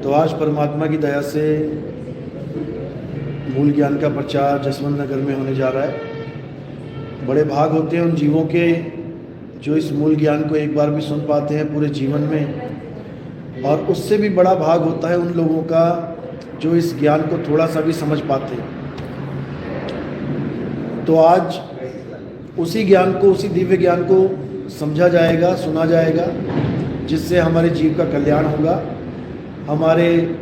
तो आज परमात्मा की दया से मूल ज्ञान का प्रचार जसवंत नगर में होने जा रहा है। बड़े भाग होते हैं उन जीवों के जो इस मूल ज्ञान को एक बार भी सुन पाते हैं पूरे जीवन में, और उससे भी बड़ा भाग होता है उन लोगों का जो इस ज्ञान को थोड़ा सा भी समझ पाते हैं। तो आज उसी ज्ञान को, उसी दिव्य ज्ञान को समझा जाएगा, सुना जाएगा, जिससे हमारे जीव का कल्याण होगा, हमारे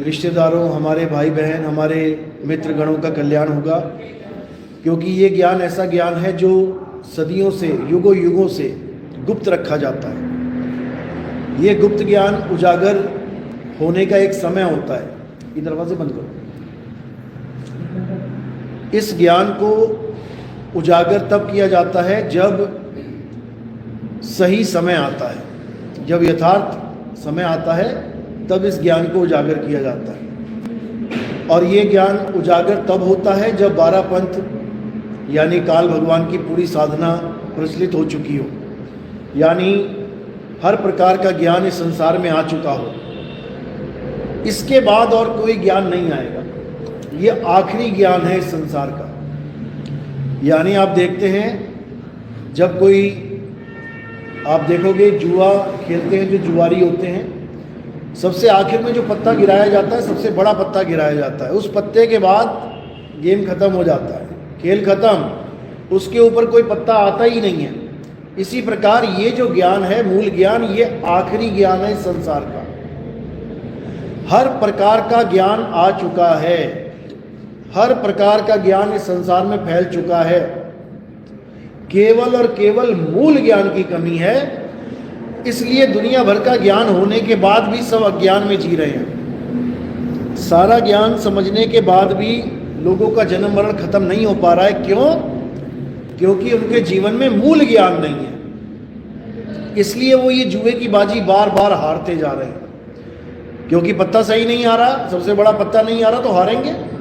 रिश्तेदारों, हमारे भाई बहन, हमारे मित्रगणों का कल्याण होगा। क्योंकि ये ज्ञान ऐसा ज्ञान है जो सदियों से, युगों युगों से गुप्त रखा जाता है। ये गुप्त ज्ञान उजागर होने का एक समय होता है। ये दरवाजे बंद करो। इस ज्ञान को उजागर तब किया जाता है जब सही समय आता है, जब यथार्थ समय आता है, तब इस ज्ञान को उजागर किया जाता है। और ये ज्ञान उजागर तब होता है जब 12 पंथ यानी काल भगवान की पूरी साधना प्रचलित हो चुकी हो, यानी हर प्रकार का ज्ञान इस संसार में आ चुका हो। इसके बाद और कोई ज्ञान नहीं आएगा। ये आखिरी ज्ञान है इस संसार का। यानी आप देखते हैं, जब कोई, आप देखोगे जुआ खेलते हैं जो जुआरी होते हैं, सबसे आखिर में जो पत्ता गिराया जाता है, सबसे बड़ा पत्ता गिराया जाता है। उस पत्ते के बाद गेम खत्म हो जाता है, खेल खत्म, उसके ऊपर कोई पत्ता आता ही नहीं है। इसी प्रकार ये जो ज्ञान है, मूल ज्ञान, ये आखिरी ज्ञान है इस संसार का। हर प्रकार का ज्ञान आ चुका है, हर प्रकार का ज्ञान इस संसार में फैल चुका है। केवल और केवल मूल ज्ञान की कमी है। इसलिए दुनिया भर का ज्ञान होने के बाद भी सब अज्ञान में जी रहे हैं। सारा ज्ञान समझने के बाद भी लोगों का जन्म मरण खत्म नहीं हो पा रहा है। क्यों? क्योंकि उनके जीवन में मूल ज्ञान नहीं है। इसलिए वो ये जुए की बाजी बार बार हारते जा रहे हैं। क्योंकि पत्ता सही नहीं आ रहा, सबसे बड़ा पत्ता नहीं आ रहा, तो हारेंगे।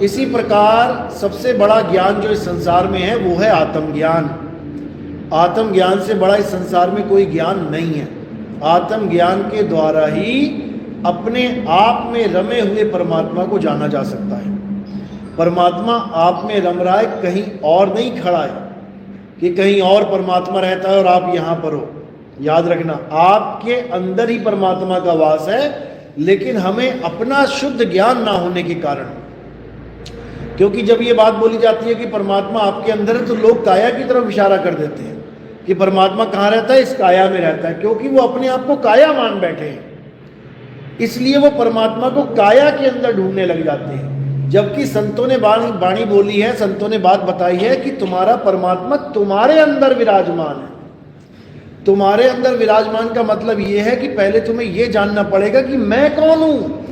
इसी प्रकार सबसे बड़ा ज्ञान जो इस संसार में है वो है आत्मज्ञान। आत्मज्ञान से बड़ा इस संसार में कोई ज्ञान नहीं है। आत्मज्ञान के द्वारा ही अपने आप में रमे हुए परमात्मा को जाना जा सकता है। परमात्मा आप में रम रहा है, कहीं और नहीं खड़ा है कि कहीं और परमात्मा रहता है और आप यहाँ पर हो। याद रखना, आपके अंदर ही परमात्मा का वास है, लेकिन हमें अपना शुद्ध ज्ञान ना होने के कारण। क्योंकि जब ये बात बोली जाती है कि परमात्मा आपके अंदर है, तो लोग काया की तरफ इशारा कर देते हैं कि परमात्मा कहाँ रहता है, इस काया में रहता है। क्योंकि वो अपने आप को काया मान बैठे हैं, इसलिए वो परमात्मा को काया के अंदर ढूंढने लग जाते हैं। जबकि संतों ने बाणी बोली है, संतों ने बात बताई है कि तुम्हारा परमात्मा तुम्हारे अंदर विराजमान है। तुम्हारे अंदर विराजमान का मतलब ये है कि पहले तुम्हें ये जानना पड़ेगा कि मैं कौन हूं।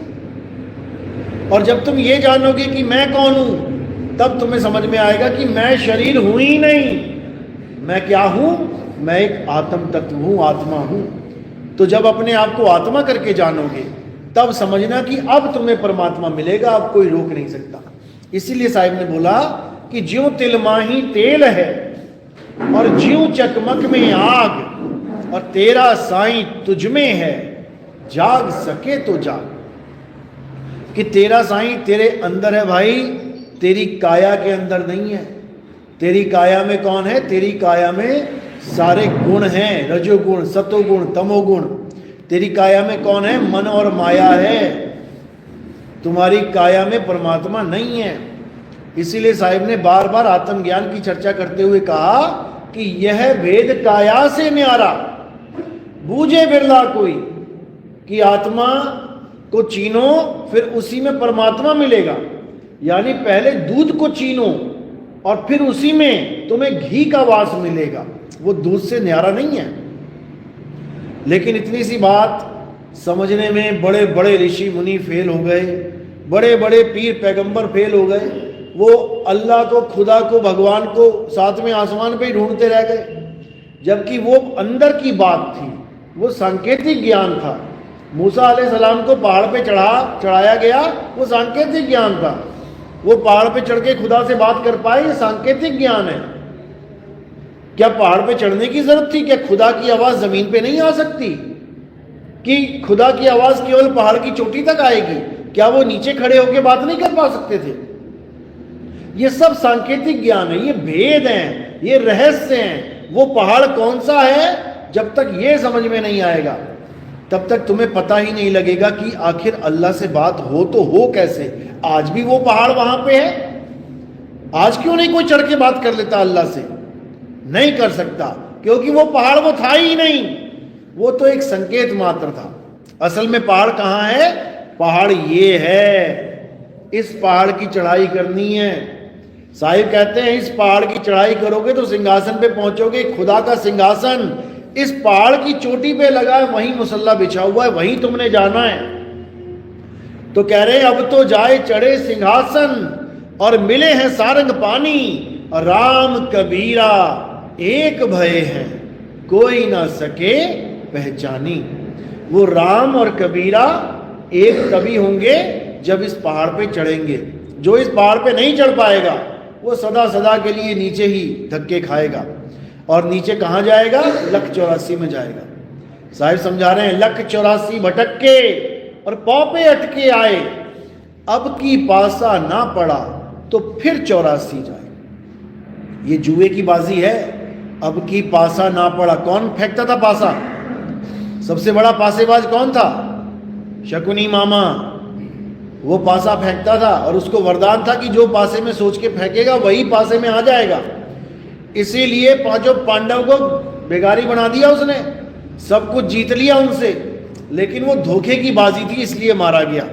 और जब तुम ये जानोगे कि मैं कौन हूं, तब तुम्हें समझ में आएगा कि मैं शरीर हूं ही नहीं। मैं क्या हूं? मैं एक आत्म तत्व हूं, आत्मा हूं। तो जब अपने आप को आत्मा करके जानोगे, तब समझना कि अब तुम्हें परमात्मा मिलेगा, अब कोई रोक नहीं सकता। इसीलिए साहिब ने बोला कि ज्यों तिल माही तेल है और ज्यों चकमक में आग, और तेरा साईं तुझ में है, जाग सके तो जाग। कि तेरा साईं तेरे अंदर है भाई, तेरी काया के अंदर नहीं है। तेरी काया में कौन है? तेरी काया में सारे गुण हैं, रजोगुण, सतोगुण, तमोगुण। तेरी काया में कौन है? मन और माया है। तुम्हारी काया में परमात्मा नहीं है। इसीलिए साहिब ने बार बार आत्मज्ञान की चर्चा करते हुए कहा कि यह भेद काया से न्यारा, बूझे बिरला कोई। कि आत्मा को चीनो, फिर उसी में परमात्मा मिलेगा। यानी पहले दूध को चीनो और फिर उसी में तुम्हें घी का वास मिलेगा। वो दूध से न्यारा नहीं है। लेकिन इतनी सी बात समझने में बड़े बड़े ऋषि मुनि फेल हो गए, बड़े बड़े पीर पैगंबर फेल हो गए। वो अल्लाह को, खुदा को, भगवान को सातवें आसमान पे ही ढूंढते रह गए। जबकि वो अंदर की बात थी, वो सांकेतिक ज्ञान था। मूसा अलैहिस्सलाम को पहाड़ पे चढ़ाया गया, वो सांकेतिक ज्ञान था। वो पहाड़ पे चढ़ के खुदा से बात कर पाए, ये सांकेतिक ज्ञान है। क्या पहाड़ पे चढ़ने की जरूरत थी? क्या खुदा की आवाज जमीन पे नहीं आ सकती? कि खुदा की आवाज केवल पहाड़ की चोटी तक आएगी? क्या वो नीचे खड़े होकर बात नहीं कर पा सकते थे? ये सब सांकेतिक ज्ञान है, ये भेद हैं, ये रहस्य हैं। वो पहाड़ कौन सा है, जब तक ये समझ में नहीं आएगा तब तक तुम्हें पता ही नहीं लगेगा कि आखिर अल्लाह से बात हो तो हो कैसे। आज भी वो पहाड़ वहां पे है। आज क्यों नहीं कोई चढ़ के बात कर लेता अल्लाह से? नहीं कर सकता, क्योंकि वो पहाड़ वो था ही नहीं। वो तो एक संकेत मात्र था। असल में पहाड़ कहाँ है? पहाड़ ये है। इस पहाड़ की चढ़ाई करनी है। साहिब कहते हैं इस पहाड़ की चढ़ाई करोगे तो सिंहासन पे पहुंचोगे। खुदा का सिंहासन इस पहाड़ की चोटी पे लगा है, वहीं मुसल्ला बिछा हुआ है, वहीं तुमने जाना है। तो कह रहे अब तो जाए चढ़े सिंहासन और मिले हैं सारंग पानी। राम कबीरा एक भय है, कोई ना सके पहचानी। वो राम और कबीरा एक तभी होंगे जब इस पहाड़ पे चढ़ेंगे। जो इस पहाड़ पे नहीं चढ़ पाएगा वो सदा सदा के लिए नीचे ही धक्के खाएगा। और नीचे कहाँ जाएगा? लख 84 में जाएगा। साहिब समझा रहे हैं लख 84 भटक के और पाँव पे अटके आए, अब की पासा ना पड़ा तो फिर 84 जाए। ये जुए की बाजी है। अब की पासा ना पड़ा। कौन फेंकता था पासा? सबसे बड़ा पासेबाज कौन था? शकुनी मामा। वो पासा फेंकता था और उसको वरदान था कि जो पासे में सोच के फेंकेगा वही पासे में आ जाएगा। इसीलिए पांचों पांडव को बेगारी बना दिया उसने, सब कुछ जीत लिया उनसे, लेकिन वो धोखे की बाजी थी इसलिए मारा गया।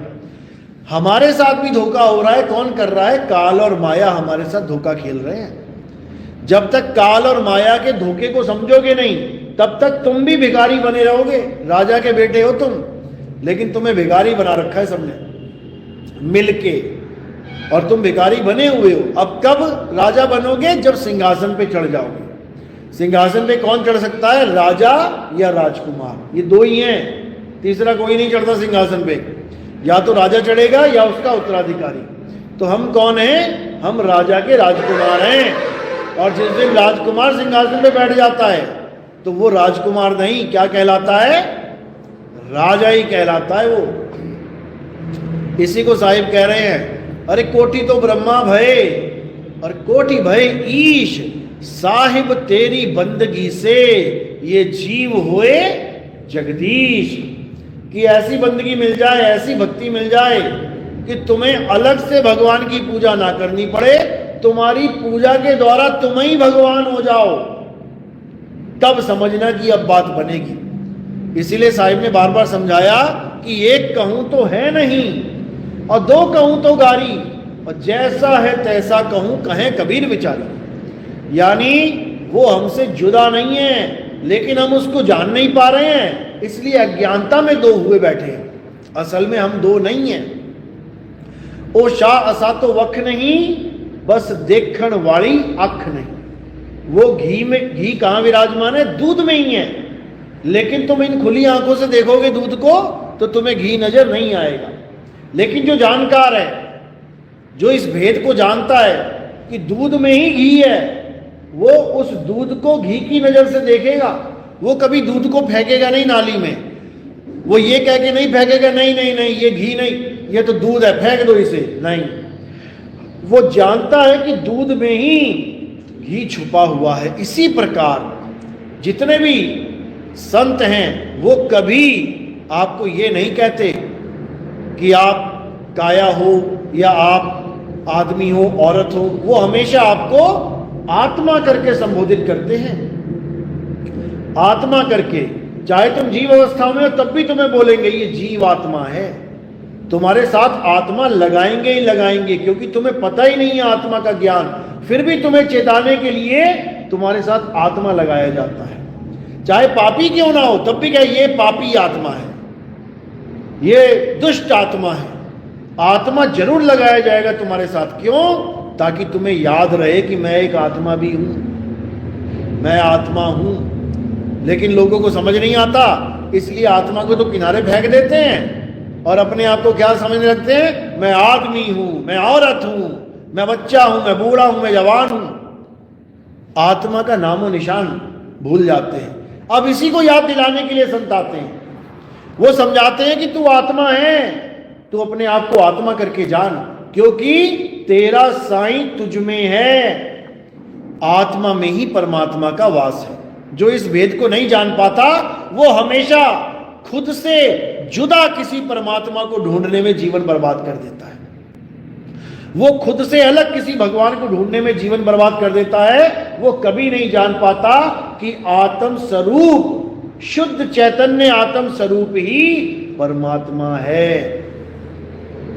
हमारे साथ भी धोखा हो रहा है। कौन कर रहा है? काल और माया हमारे साथ धोखा खेल रहे हैं। जब तक काल और माया के धोखे को समझोगे नहीं तब तक तुम भी भिखारी बने रहोगे। राजा के बेटे हो तुम, लेकिन तुम्हें भिखारी बना रखा है सबने मिलके, और तुम भिखारी बने हुए हो। अब कब राजा बनोगे? जब सिंहासन पे चढ़ जाओगे। सिंहासन पे कौन चढ़ सकता है? राजा या राजकुमार। ये दो ही हैं, तीसरा कोई नहीं चढ़ता सिंहासन पे। या तो राजा चढ़ेगा या उसका उत्तराधिकारी। तो हम कौन हैं? हम राजा के राजकुमार हैं। और जिस दिन राजकुमार सिंहासन पे बैठ जाता है तो वो राजकुमार नहीं, क्या कहलाता है? राजा ही कहलाता है वो। इसी को साहिब कह रहे हैं, अरे कोटि तो ब्रह्मा भय और कोटि भय ईश, साहिब तेरी बंदगी से ये जीव हुए जगदीश। कि ऐसी बंदगी मिल जाए, ऐसी भक्ति मिल जाए कि तुम्हें अलग से भगवान की पूजा ना करनी पड़े, तुम्हारी पूजा के द्वारा तुम ही भगवान हो जाओ। तब समझना कि अब बात बनेगी। इसीलिए साहिब ने बार बार समझाया कि एक कहूं तो है नहीं और दो कहूं तो गारी, और जैसा है तैसा कहूं कहें कबीर बिचारी। यानी वो हमसे जुदा नहीं है, लेकिन हम उसको जान नहीं पा रहे हैं, इसलिए अज्ञानता में दो हुए बैठे हैं। असल में हम दो नहीं हैं। ओ शाह असा तो वख नहीं, बस देखण वाली अख नहीं। वो घी में, घी कहाँ विराजमान है? दूध में ही है। लेकिन तुम इन खुली आंखों से देखोगे दूध को तो तुम्हें घी नजर नहीं आएगा। लेकिन जो जानकार है, जो इस भेद को जानता है कि दूध में ही घी है, वो उस दूध को घी की नजर से देखेगा। वो कभी दूध को फेंकेगा नहीं नाली में। वो ये कह के नहीं फेंकेगा, नहीं नहीं नहीं ये घी नहीं, ये तो दूध है, फेंक दो इसे। नहीं, वो जानता है कि दूध में ही घी छुपा हुआ है। इसी प्रकार जितने भी संत हैं वो कभी आपको ये नहीं कहते कि आप काया हो या आप आदमी हो, औरत हो। वो हमेशा आपको आत्मा करके संबोधित करते हैं। आत्मा करके, चाहे तुम जीव अवस्था में हो तब भी तुम्हें बोलेंगे ये जीव आत्मा है। तुम्हारे साथ आत्मा लगाएंगे ही लगाएंगे, क्योंकि तुम्हें पता ही नहीं है आत्मा का ज्ञान। फिर भी तुम्हें चेताने के लिए तुम्हारे साथ आत्मा लगाया जाता है। चाहे पापी क्यों ना हो तब भी क्या ये पापी आत्मा है, ये दुष्ट आत्मा है। आत्मा जरूर लगाया जाएगा तुम्हारे साथ। क्यों? ताकि तुम्हें याद रहे कि मैं एक आत्मा भी हूं, मैं आत्मा हूं। लेकिन लोगों को समझ नहीं आता, इसलिए आत्मा को तो किनारे फेंक देते हैं और अपने आप को क्या समझने लगते हैं? मैं आदमी हूं, मैं औरत हूं, मैं बच्चा हूं, मैं बूढ़ा हूं, मैं जवान हूं। आत्मा का नामो निशान भूल जाते हैं। अब इसी को याद दिलाने के लिए संत आते हैं। वो समझाते हैं कि तू आत्मा है, तू अपने आप को आत्मा करके जान, क्योंकि तेरा साईं तुझ में है। आत्मा में ही परमात्मा का वास है। जो इस भेद को नहीं जान पाता वो हमेशा खुद से जुदा किसी परमात्मा को ढूंढने में जीवन बर्बाद कर देता है। वो खुद से अलग किसी भगवान को ढूंढने में जीवन बर्बाद कर देता है। वो कभी नहीं जान पाता कि आत्म स्वरूप, शुद्ध चैतन्य आत्म स्वरूप ही परमात्मा है।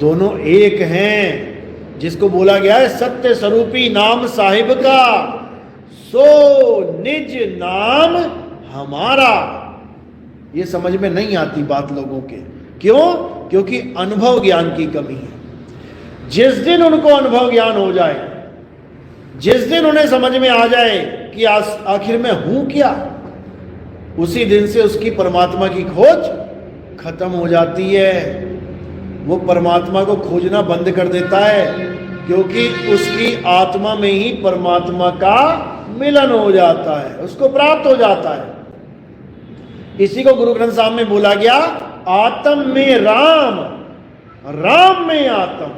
दोनों एक हैं। जिसको बोला गया है सत्य स्वरूपी नाम साहिब का, सो निज नाम हमारा। ये समझ में नहीं आती बात लोगों के। क्यों? क्योंकि अनुभव ज्ञान की कमी है। जिस दिन उनको अनुभव ज्ञान हो जाए, जिस दिन उन्हें समझ में आ जाए कि आखिर में हूं क्या, उसी दिन से उसकी परमात्मा की खोज खत्म हो जाती है। वो परमात्मा को खोजना बंद कर देता है, क्योंकि उसकी आत्मा में ही परमात्मा का मिलन हो जाता है, उसको प्राप्त हो जाता है। इसी को गुरु ग्रंथ साहब में बोला गया, आत्म में राम, राम में आत्म,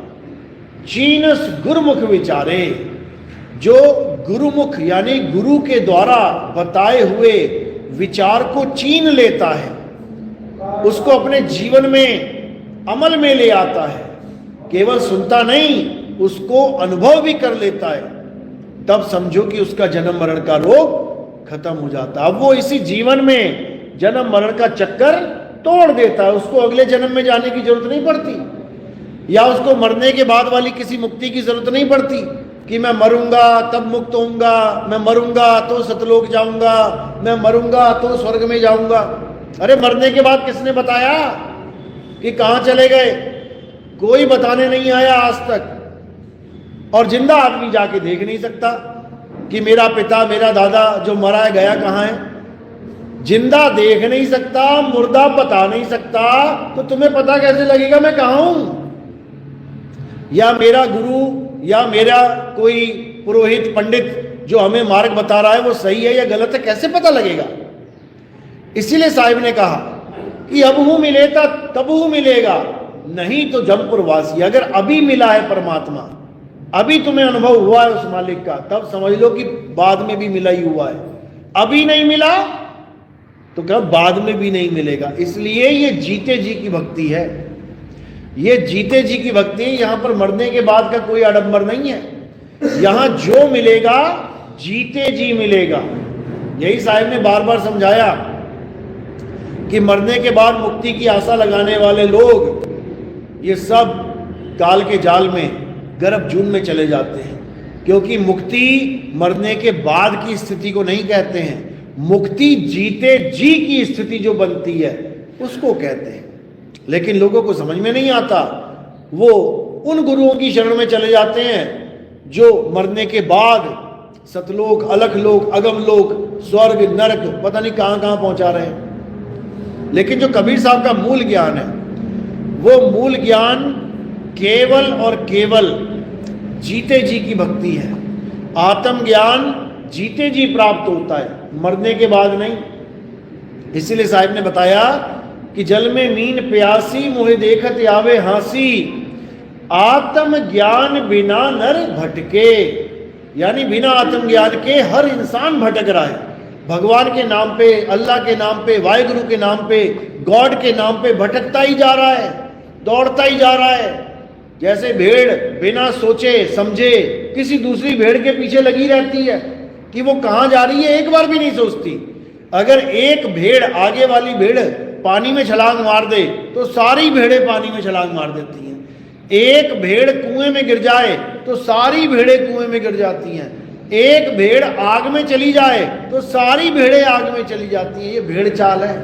चीनस गुरुमुख विचारे। जो गुरुमुख यानी गुरु के द्वारा बताए हुए विचार को चीन लेता है, उसको अपने जीवन में अमल में ले आता है, केवल सुनता नहीं उसको अनुभव भी कर लेता है, तब समझो कि उसका जन्म मरण का रोग खत्म हो जाता है। अब वो इसी जीवन में जन्म मरण का चक्कर तोड़ देता है। उसको अगले जन्म में जाने की जरूरत नहीं पड़ती, या उसको मरने के बाद वाली किसी मुक्ति की जरूरत नहीं पड़ती कि मैं मरूंगा तब मुक्त होऊंगा, मैं मरूंगा तो सतलोक जाऊंगा, मैं मरूंगा तो स्वर्ग में जाऊंगा। अरे मरने के बाद किसने बताया कि कहां चले गए? कोई बताने नहीं आया आज तक। और जिंदा आदमी जाके देख नहीं सकता कि मेरा पिता, मेरा दादा जो मरा है गया कहां है। जिंदा देख नहीं सकता, मुर्दा बता नहीं सकता, तो तुम्हें पता कैसे लगेगा मैं कहां हूं? या मेरा गुरु या मेरा कोई पुरोहित पंडित जो हमें मार्ग बता रहा है वो सही है या गलत है, कैसे पता लगेगा? इसीलिए साहिब ने कहा कि अब हूं मिले तब हूं मिलेगा, नहीं तो जमपुरवासी। अगर अभी मिला है परमात्मा, अभी तुम्हें अनुभव हुआ है उस मालिक का, तब समझ लो कि बाद में भी मिला ही हुआ है। अभी नहीं मिला तो क्या बाद में भी नहीं मिलेगा। इसलिए ये जीते जी की भक्ति है, ये जीते जी की भक्ति। यहां पर मरने के बाद का कोई आडंबर नहीं है। यहां जो मिलेगा जीते जी मिलेगा। यही साहिब ने बार बार समझाया कि मरने के बाद मुक्ति की आशा लगाने वाले लोग ये सब काल के जाल में गर्भ जून में चले जाते हैं, क्योंकि मुक्ति मरने के बाद की स्थिति को नहीं कहते हैं। मुक्ति जीते जी की स्थिति जो बनती है उसको कहते हैं। लेकिन लोगों को समझ में नहीं आता, वो उन गुरुओं की शरण में चले जाते हैं जो मरने के बाद सतलोक, अलखलोक, अगमलोक, स्वर्ग, नरक पता नहीं कहां कहां पहुंचा रहे हैं। लेकिन जो कबीर साहब का मूल ज्ञान है, वो मूल ज्ञान केवल और केवल जीते जी की भक्ति है। आत्म ज्ञान जीते जी प्राप्त होता है, मरने के बाद नहीं। इसीलिए साहिब ने बताया कि जल में मीन प्यासी, मोहे देखत आवे हांसी, आत्म ज्ञान बिना नर भटके। यानी बिना आत्म ज्ञान के हर इंसान भटक रहा है। भगवान के नाम पे, अल्लाह के नाम पे, वाहिगुरु के नाम पे, गॉड के नाम पे भटकता ही जा रहा है, दौड़ता ही जा रहा है। जैसे भेड़ बिना सोचे समझे किसी दूसरी भेड़ के पीछे लगी रहती है कि वो कहां जा रही है, एक बार भी नहीं सोचती। अगर एक भेड़, आगे वाली भेड़ पानी में छलांग मार दे तो सारी भेड़ें पानी में छलांग मार देती हैं। एक भेड़ कुएं में गिर जाए तो सारी भेड़ें कुएं में गिर जाती हैं। एक भेड़ आग में चली जाए तो सारी भेड़ें आग में चली जाती हैं। ये भेड़ चाल है,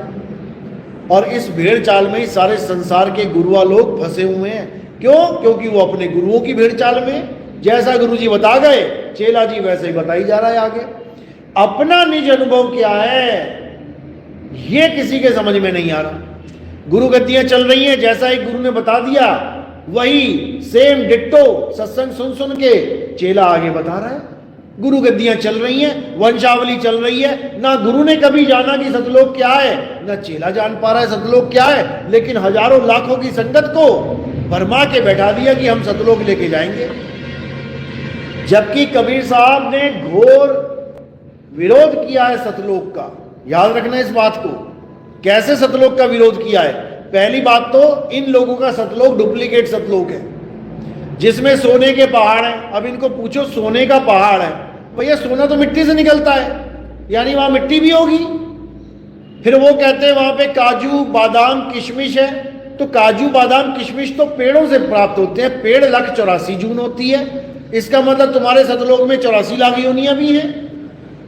और इस भेड़ चाल में ही सारे संसार के गुरुआ लोग फंसे हुए हैं। क्यों? क्योंकि वो अपने गुरुओं की भेड़ चाल में, जैसा गुरु जी बता गए चेला जी वैसे ही बताई जा रहा है आगे। अपना निज अनुभव क्या है ये किसी के समझ में नहीं आ रहा। गुरु गद्दियां चल रही हैं, जैसा एक गुरु ने बता दिया वही सेम डिट्टो सत्संग सुन सुन के चेला आगे बता रहा है। गुरु गद्दियां चल रही हैं, वंशावली चल रही है। ना गुरु ने कभी जाना कि सतलोक क्या है, ना चेला जान पा रहा है सतलोक क्या है, लेकिन हजारों लाखों की संगत को भरमा के बैठा दिया कि हम सतलोक लेके जाएंगे। जबकि कबीर साहब ने घोर विरोध किया है सतलोक का। याद रखना इस बात को। कैसे सतलोक का विरोध किया है? पहली बात तो इन लोगों का सतलोक डुप्लीकेट सतलोक है, जिसमें सोने के पहाड़ हैं। अब इनको पूछो सोने का पहाड़ है, भैया सोना तो मिट्टी से निकलता है, यानी वहां मिट्टी भी होगी। फिर वो कहते हैं वहां पे काजू बादाम किशमिश है, तो काजू बादाम किशमिश तो पेड़ों से प्राप्त होते हैं। पेड़ 1,84 जून होती है, इसका मतलब तुम्हारे सतलोक में 84 लाख योनियां भी हैं।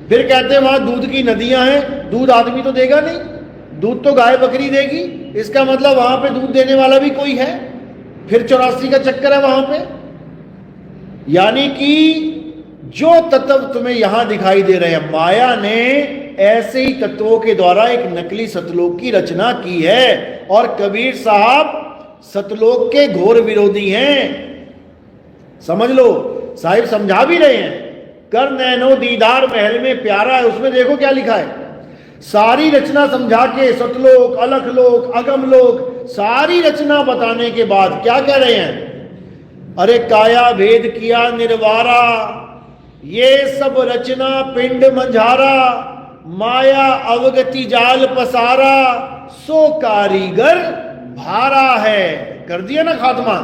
फिर कहते हैं वहां दूध की नदियां हैं, दूध आदमी तो देगा नहीं, दूध तो गाय बकरी देगी, इसका मतलब वहां पे दूध देने वाला भी कोई है। फिर 84 का चक्कर है वहां पे। यानी कि जो तत्व तुम्हें यहां दिखाई दे रहे हैं, माया ने ऐसे ही तत्वों के द्वारा एक नकली सतलोक की रचना की है। और कबीर साहब सतलोक के घोर विरोधी हैं, समझ लो। साहिब समझा भी रहे हैं, कर नैनो दीदार महल में प्यारा है, उसमें देखो क्या लिखा है। सारी रचना समझा के, सतलोक अलख लोक अगम लोक सारी रचना बताने के बाद क्या कह रहे हैं? अरे काया भेद किया निर्वारा, ये सब रचना पिंड मंझारा, माया अवगति जाल पसारा, सो कारीगर भारा है। कर दिया ना खात्मा।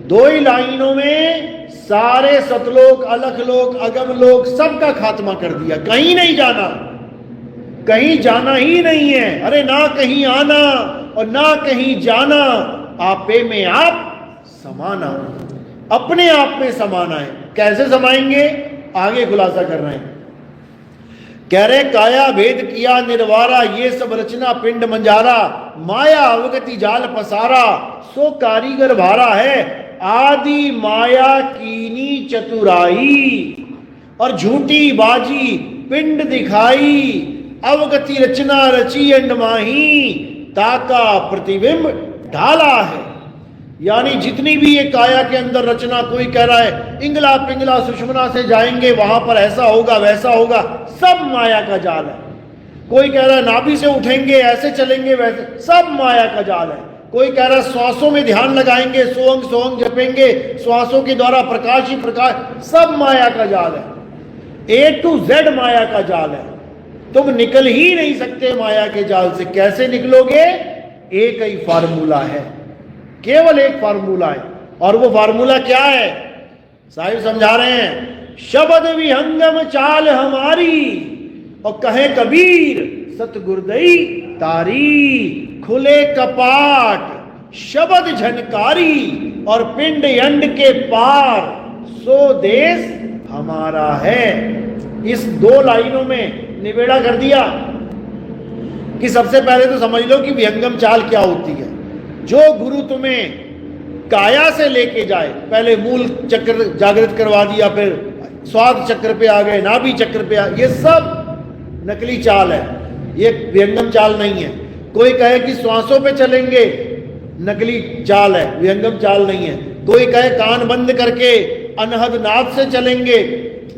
2 ही लाइनों में सारे सतलोक अलख लोक अगम लोक सबका खात्मा कर दिया। कहीं नहीं जाना, कहीं जाना ही नहीं है। अरे ना कहीं आना और ना कहीं जाना, आपे में आप समाना, अपने आप में समाना है। कैसे समाएंगे? आगे खुलासा कर रहे हैं। कह रहे काया भेद किया निर्वारा, ये सब रचना पिंड मंजारा, माया अवगति जाल पसारा, सो कारीगर भारा है। आदि माया कीनी चतुराई, और झूठी बाजी पिंड दिखाई, अवगति रचना रची अंडमाही, ताका प्रतिबिंब ढाला है। यानी जितनी भी ये काया के अंदर रचना, कोई कह रहा है इंगला पिंगला सुषमना से जाएंगे, वहां पर ऐसा होगा वैसा होगा, सब माया का जाल है। कोई कह रहा है नाभि से उठेंगे ऐसे चलेंगे वैसे, सब माया का जाल है। कोई कह रहा है श्वासों में ध्यान लगाएंगे, सोंग सोंग जपेंगे, श्वासों के द्वारा प्रकाश ही प्रकाश, सब माया का जाल है। A to Z माया का जाल है। तुम निकल ही नहीं सकते माया के जाल से। कैसे निकलोगे? एक ही फार्मूला है, केवल एक फार्मूला है। और वो फार्मूला क्या है? साहिब समझा रहे हैं, शब्द विहंगम चाल हमारी, और कहे कबीर सतगुरदई तारी, खुले कपाट शब्द झनकारी, और पिंड यंड के पार, सो देश हमारा है। इस 2 लाइनों में निबेड़ा कर दिया कि सबसे पहले तो समझ लो कि विहंगम चाल क्या होती है। जो गुरु तुम्हें काया से लेके जाए, पहले मूल चक्र जागृत करवा दिया, फिर स्वाद चक्र पे आ गए, नाभि चक्र पे आ, ये सब नकली चाल है, ये विहंगम चाल नहीं है। कोई कहे कि श्वासों पे चलेंगे, नकली चाल है, विहंगम चाल नहीं है। कोई कहे कान बंद करके अनहद नाद से चलेंगे,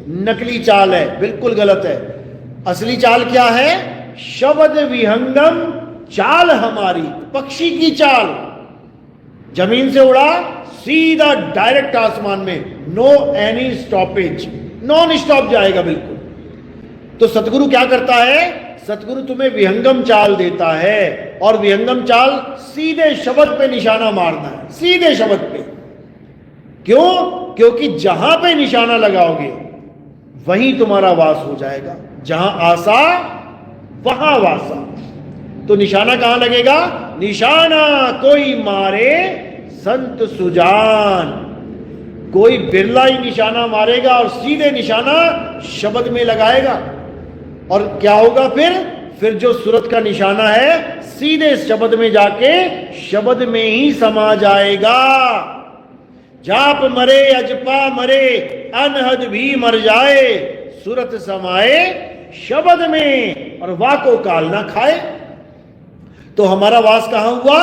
नकली चाल है, बिल्कुल गलत है। असली चाल क्या है? शब्द विहंगम चाल हमारी, पक्षी की चाल, जमीन से उड़ा सीधा डायरेक्ट आसमान में, no any stoppage, non stop जाएगा बिल्कुल। तो सतगुरु क्या करता है? सतगुरु तुम्हें विहंगम चाल देता है, और विहंगम चाल सीधे शब्द पे निशाना मारना है, सीधे शब्द पे। क्यों? क्योंकि जहां पे निशाना लगाओगे वहीं तुम्हारा वास हो जाएगा। जहां आशा वहां वासा। तो निशाना कहां लगेगा? निशाना कोई मारे संत सुजान। कोई बिरला ही निशाना मारेगा और सीधे निशाना शब्द में लगाएगा, और क्या होगा फिर जो सूरत का निशाना है सीधे शब्द में जाके शब्द में ही समा जाएगा। जाप मरे अजपा मरे अनहद भी मर जाए, सूरत समाए शब्द में, और वाको काल ना खाए। तो हमारा वास कहां हुआ?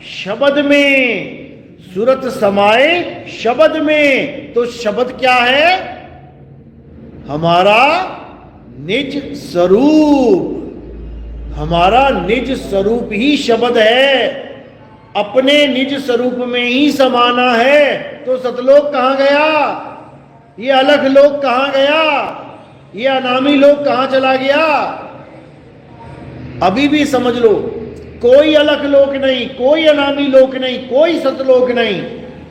शब्द में। सूरत समाए शब्द में। तो शब्द क्या है? हमारा निज स्वरूप, हमारा निज स्वरूप ही शब्द है, अपने निज स्वरूप में ही समाना है। तो सतलोक कहां गया, ये अलग लोक कहां गया, ये अनामी लोक कहां चला गया? अभी भी समझ लो, कोई अलग लोक नहीं, कोई अनामी लोक नहीं, कोई सतलोक नहीं,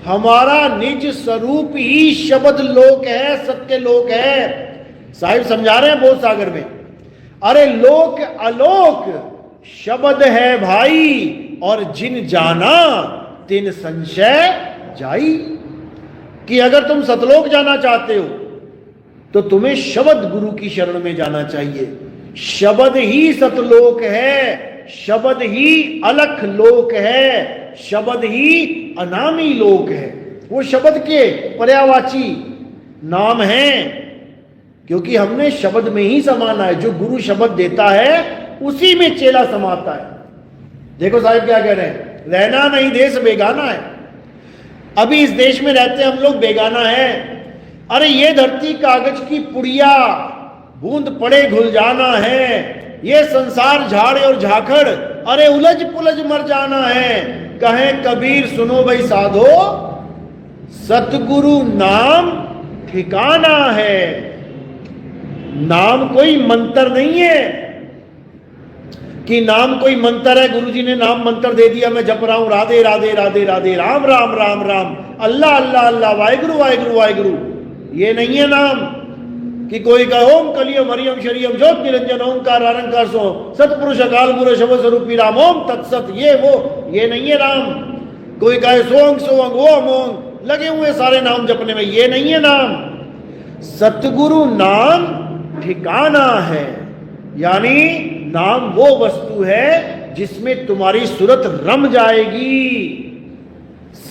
हमारा निज स्वरूप ही शब्द लोक है, सत्य लोक है। साहिब समझा रहे हैं बोध सागर में, अरे लोक अलोक शब्द है भाई, और जिन जाना तिन संशय जाई। कि अगर तुम सतलोक जाना चाहते हो तो तुम्हें शब्द गुरु की शरण में जाना चाहिए। शब्द ही सतलोक है, शब्द ही अलख लोक है, शब्द ही अनामी लोक है। वो शब्द के पर्यायवाची नाम हैं, क्योंकि हमने शब्द में ही समाना है। जो गुरु शब्द देता है उसी में चेला समाता है। देखो साहिब क्या कह रहे हैं, रहना नहीं देश बेगाना है। अभी इस देश में रहते हम लोग बेगाना है। अरे ये धरती कागज की पुड़िया, बूंद पड़े घुल जाना है। ये संसार झाड़ और झाखड़, अरे उलझ पुलझ मर जाना है। कहे कबीर सुनो भाई साधो, सतगुरु नाम ठिकाना है। नाम कोई मंत्र नहीं है कि नाम कोई मंत्र है, गुरुजी ने नाम मंत्र दे दिया, मैं जप रहा हूं राधे राधे राधे राधे, राम राम राम राम, अल्लाह अल्लाह अल्लाह, वाहिगुरु वाहिगुरु वाहिगुरु। ये नहीं है नाम कि कोई कहे ओम कलियम हरियम शरियम ज्योत निरंजन ओंकार आरंकार सो सतपुरुष अकाल मूर्त शब्द स्वरूपी राम ओम तत्सत, ये वो, ये नहीं है नाम। कोई कहे सोंग सोंग ओम ओम, लगे हुए सारे नाम जपने में, ये नहीं है नाम। सतगुरु नाम ठिकाना है, यानी नाम वो वस्तु है जिसमें तुम्हारी सूरत रम जाएगी,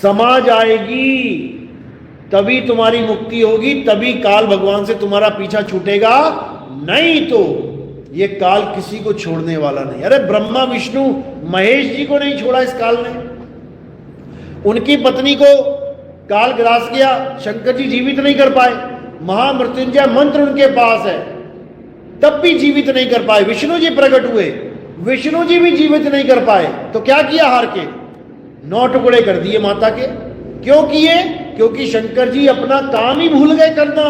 समा जाएगी, तभी तुम्हारी मुक्ति होगी, तभी काल भगवान से तुम्हारा पीछा छूटेगा। नहीं तो ये काल किसी को छोड़ने वाला नहीं। अरे ब्रह्मा विष्णु महेश जी को नहीं छोड़ा इस काल ने, उनकी पत्नी को काल ग्रास किया, शंकर जी जीवित नहीं कर पाए। महामृत्युंजय मंत्र उनके पास है, तब भी जीवित नहीं कर पाए। विष्णु जी प्रकट हुए, विष्णु जी भी जीवित नहीं कर पाए। तो क्या किया, हार के 9 टुकड़े कर दिए माता के। क्यों किए? क्योंकि शंकर जी अपना काम ही भूल गए करना।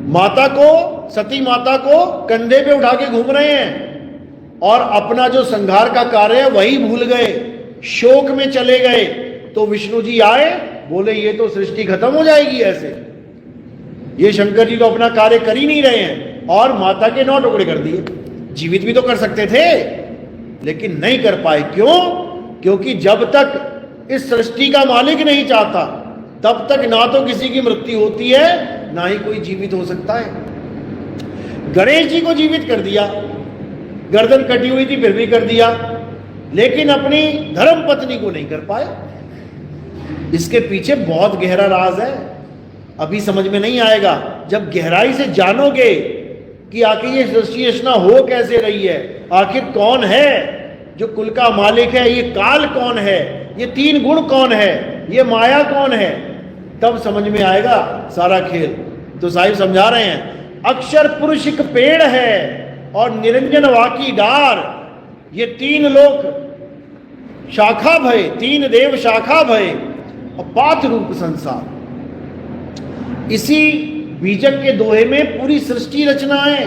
माता को, सती माता को कंधे पे उठा के घूम रहे हैं और अपना जो संहार का कार्य है वही भूल गए, शोक में चले गए। तो विष्णु जी आए, बोले ये तो सृष्टि खत्म हो जाएगी ऐसे, ये शंकर जी तो अपना कार्य कर ही नहीं रहे हैं, और माता के 9 टुकड़े कर दिए। जीवित भी तो कर सकते थे लेकिन नहीं कर पाए। क्यों? क्योंकि जब तक इस सृष्टि का मालिक नहीं चाहता तब तक ना तो किसी की मृत्यु होती है ना ही कोई जीवित हो सकता है। गणेश जी को जीवित कर दिया, गर्दन कटी हुई थी फिर भी कर दिया, लेकिन अपनी धर्म पत्नी को नहीं कर पाए। इसके पीछे बहुत गहरा राज है, अभी समझ में नहीं आएगा। जब गहराई से जानोगे कि आखिर ये सृष्टि रचना हो कैसे रही है, आखिर कौन है जो कुल का मालिक है, ये काल कौन है, ये 3 गुण कौन है, ये माया कौन है, तब समझ में आएगा सारा खेल। तो साहिब समझा रहे हैं, अक्षर पुरुष एक पेड़ है और निरंजन वाकी डार, ये 3 लोक शाखा भय, 3 देव शाखा भय और पाथ रूप संसार। इसी बीजक के दोहे में पूरी सृष्टि रचना है,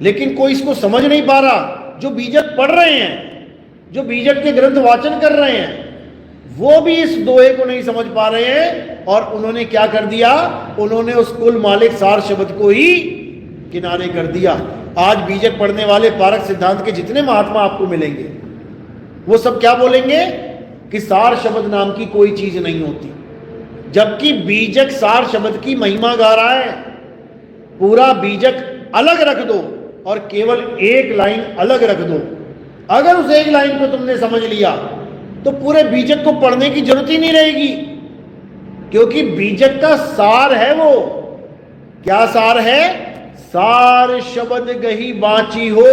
लेकिन कोई इसको समझ नहीं पा रहा। जो बीजक पढ़ रहे हैं, जो बीजक के ग्रंथ वाचन कर रहे हैं, वो भी इस दोहे को नहीं समझ पा रहे हैं। और उन्होंने क्या कर दिया, उन्होंने उस कुल मालिक सार शब्द को ही किनारे कर दिया। आज बीजक पढ़ने वाले पारक सिद्धांत के जितने महात्मा आपको मिलेंगे, वो सब क्या बोलेंगे कि सार शब्द नाम की कोई चीज नहीं होती, जबकि बीजक सार शब्द की महिमा गा रहा है। पूरा बीजक अलग रख दो और केवल एक लाइन अलग रख दो। अगर उस एक लाइन को तुमने समझ लिया तो पूरे बीजक को पढ़ने की जरूरत ही नहीं रहेगी, क्योंकि बीजक का सार है वो। क्या सार है? सार शब्द गही बाची हो,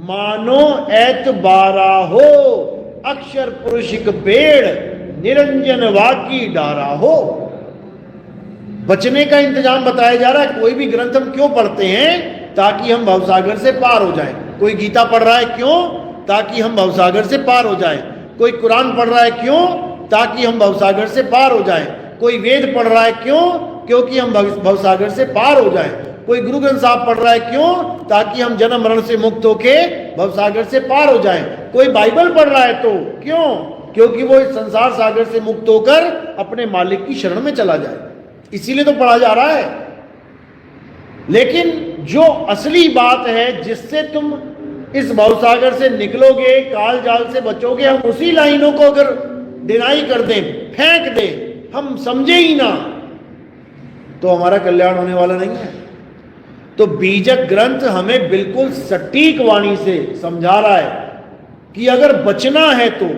मानो ऐतबारा हो, अक्षर पुरुषिक पेड़ निरंजन वाकी डारा हो। बचने का इंतजाम बताया जा रहा है। कोई भी ग्रंथ हम क्यों पढ़ते हैं? ताकि हम भवसागर से पार हो जाएं। कोई गीता पढ़ रहा है क्यों? ताकि हम भवसागर से पार हो जाएं। कोई कुरान पढ़ रहा है क्यों? ताकि हम भवसागर से पार हो जाएं। कोई वेद पढ़ रहा है क्यों? क्योंकि हम भवसागर से पार हो जाएं। कोई गुरु ग्रंथ साहब पढ़ रहा है क्यों? ताकि हम जन्म मरण से मुक्त होके भवसागर से पार हो जाएं। कोई बाइबल पढ़ रहा है तो क्यों? क्योंकि वो इस संसार सागर से मुक्त होकर अपने मालिक की शरण में चला जाए। इसीलिए तो पढ़ा जा रहा है। लेकिन जो असली बात है, जिससे तुम इस भवसागर से निकलोगे, काल जाल से बचोगे, हम उसी लाइनों को अगर डिनाई कर दें, फेंक दें, हम समझे ही ना, तो हमारा कल्याण होने वाला नहीं है। तो बीजक ग्रंथ हमें बिल्कुल सटीक वाणी से समझा रहा है कि अगर बचना है तो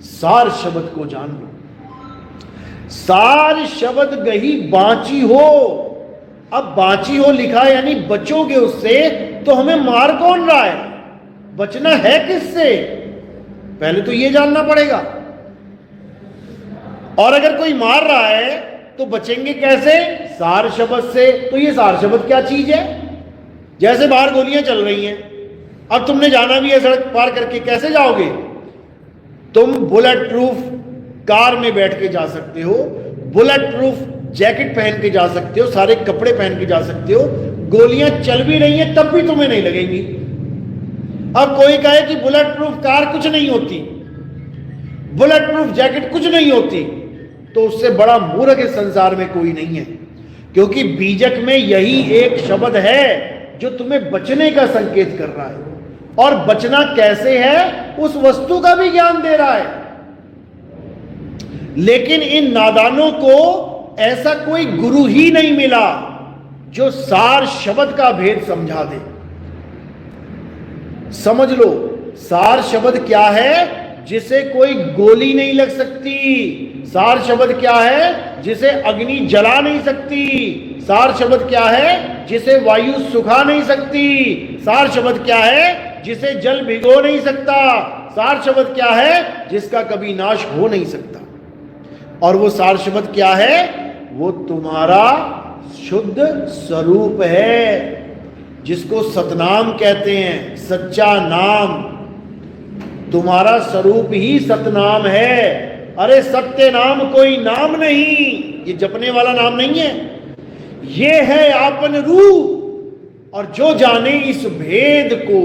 सार शब्द को जान लो। सार शब्द गही बांची हो। अब बांची हो लिखा है यानी बचोगे उससे, तो हमें मार कौन रहा है? बचना है किससे? पहले तो यह जानना पड़ेगा। और अगर कोई मार रहा है तो बचेंगे कैसे? सार शब्द से। तो ये सार शब्द क्या चीज है? जैसे बाहर गोलियां चल रही हैं, अब तुमने जाना भी है सड़क पार करके, कैसे जाओगे? तुम बुलेट प्रूफ कार में बैठ के जा सकते हो, बुलेट प्रूफ जैकेट पहन के जा सकते हो, सारे कपड़े पहन के जा सकते हो। गोलियां चल भी रही हैं तब भी तुम्हें नहीं लगेंगी। अब कोई कहे कि बुलेट प्रूफ कार कुछ नहीं होती, बुलेट प्रूफ जैकेट कुछ नहीं होती, तो उससे बड़ा मूर्ख इस संसार में कोई नहीं है। क्योंकि बीजक में यही एक शब्द है जो तुम्हें बचने का संकेत कर रहा है। और बचना कैसे है, उस वस्तु का भी ज्ञान दे रहा है। लेकिन इन नादानों को ऐसा कोई गुरु ही नहीं मिला जो सार शब्द का भेद समझा दे। समझ लो, सार शब्द क्या है? जिसे कोई गोली नहीं लग सकती। सार शब्द क्या है? जिसे अग्नि जला नहीं सकती। सार शब्द क्या है? जिसे वायु सुखा नहीं सकती। सार शब्द क्या है? जिसे जल भिगो नहीं सकता। सार शब्द क्या है? जिसका कभी नाश हो नहीं सकता। और वो सार शब्द क्या है? वो तुम्हारा शुद्ध स्वरूप है, जिसको सतनाम कहते हैं, सच्चा नाम। तुम्हारा स्वरूप ही सतनाम है। अरे सत्य नाम कोई नाम नहीं, ये जपने वाला नाम नहीं है, ये है आपन रूप। और जो जाने इस भेद को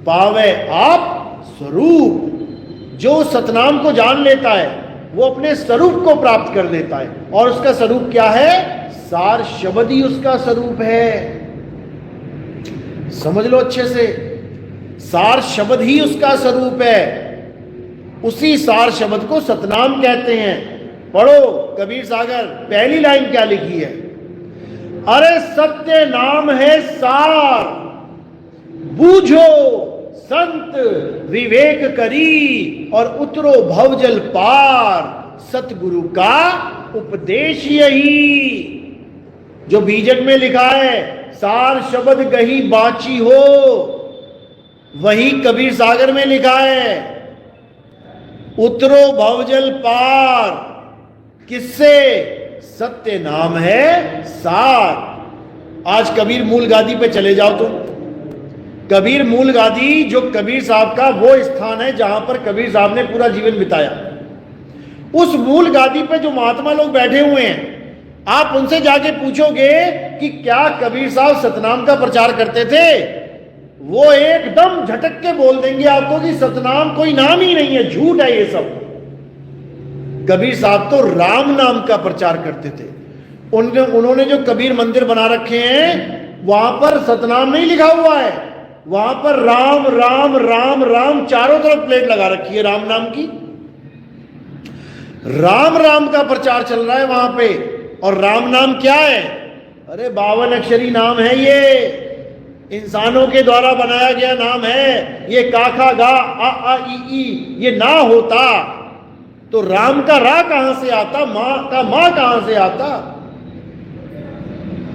पावे आप स्वरूप। जो सतनाम को जान लेता है वो अपने स्वरूप को प्राप्त कर लेता है। और उसका स्वरूप क्या है? सार शब्द ही उसका स्वरूप है। समझ लो अच्छे से, सार शब्द ही उसका स्वरूप है। उसी सार शब्द को सतनाम कहते हैं। पढ़ो कबीर सागर, पहली लाइन क्या लिखी है? अरे सत्य नाम है सार, बूझो संत विवेक करी, और उतरो भवजल पार। सतगुरु का उपदेश यही। जो बीजक में लिखा है सार शब्द गही बाची हो, वही कबीर सागर में लिखा है उतरो भवजल पार। किससे? सत्य नाम है सार। आज कबीर मूल गादी पे चले जाओ तुम। कबीर मूल गादी जो कबीर साहब का वो स्थान है जहां पर कबीर साहब ने पूरा जीवन बिताया, उस मूल गादी पे जो महात्मा लोग बैठे हुए हैं, आप उनसे जाके पूछोगे कि क्या कबीर साहब सतनाम का प्रचार करते थे? वो एकदम झटक के बोल देंगे आपको कि सतनाम कोई नाम ही नहीं है, झूठ है ये सब। कबीर साहब तो राम नाम का प्रचार करते थे। उन्होंने जो कबीर मंदिर बना रखे हैं वहां पर सतनाम नहीं लिखा हुआ है, वहां पर राम राम राम राम चारों तरफ प्लेट लगा रखी है राम नाम की। राम राम का प्रचार चल रहा है वहां पे। और राम नाम क्या है? अरे 52 अक्षरी नाम है, ये इंसानों के द्वारा बनाया गया नाम है। ये का खा गा आ ई ये ना होता तो राम का रा कहां से आता, मां का मां कहां से आता?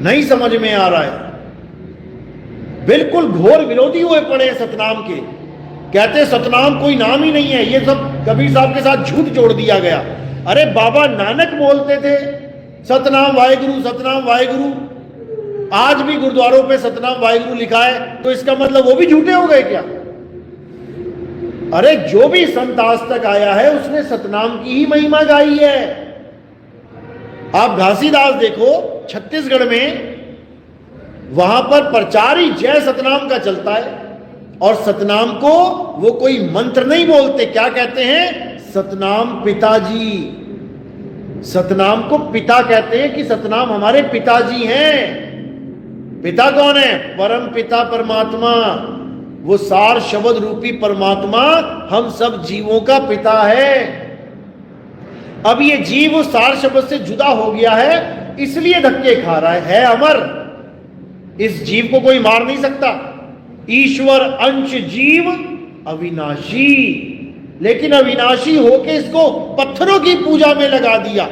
नहीं समझ में आ रहा है। बिल्कुल घोर विरोधी हुए पड़े सतनाम के। कहते सतनाम कोई नाम ही नहीं है। ये सब कबीर साहब के साथ झूठ जोड़ दिया गया। अरे बाबा नानक बोलते थे सतनाम वाहेगुरु, सतनाम वाहेगुरु। आज भी गुरुद्वारों पे सतनाम वाहेगुरु लिखा है, तो इसका मतलब वो भी झूठे हो गए क्या? अरे जो भी संत आज तक आया है उसने सतनाम की ही महिमा गाई है। आप घासीदास देखो छत्तीसगढ़ में, वहां पर प्रचार ही जय सतनाम का चलता है, और सतनाम को वो कोई मंत्र नहीं बोलते, क्या कहते हैं? सतनाम पिताजी। सतनाम को पिता कहते हैं कि सतनाम हमारे पिताजी हैं। पिता कौन है? परम पिता परमात्मा, वो सार शब्द रूपी परमात्मा हम सब जीवों का पिता है। अब ये जीव उस सार शब्द से जुदा हो गया है, इसलिए धक्के खा रहा है अमर। इस जीव को कोई मार नहीं सकता। ईश्वर अंश जीव अविनाशी, लेकिन अविनाशी होके इसको पत्थरों की पूजा में लगा दिया,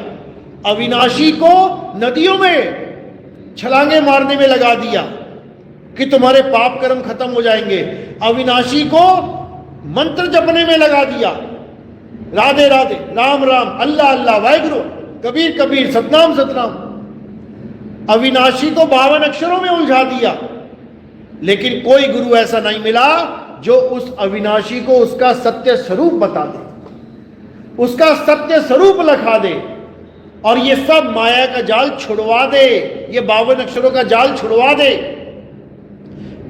अविनाशी को नदियों में छलांगे मारने में लगा दिया कि तुम्हारे पाप कर्म खत्म हो जाएंगे, अविनाशी को मंत्र जपने में लगा दिया, राधे राधे, राम राम, अल्लाह अल्लाह, वाहेगुरु, कबीर कबीर, सतनाम सतनाम। अविनाशी को 52 अक्षरों में उलझा दिया। लेकिन कोई गुरु ऐसा नहीं मिला जो उस अविनाशी को उसका सत्य स्वरूप बता दे, उसका सत्य स्वरूप लखा दे, और ये सब माया का जाल छुड़वा दे, ये 52 अक्षरों का जाल छुड़वा दे।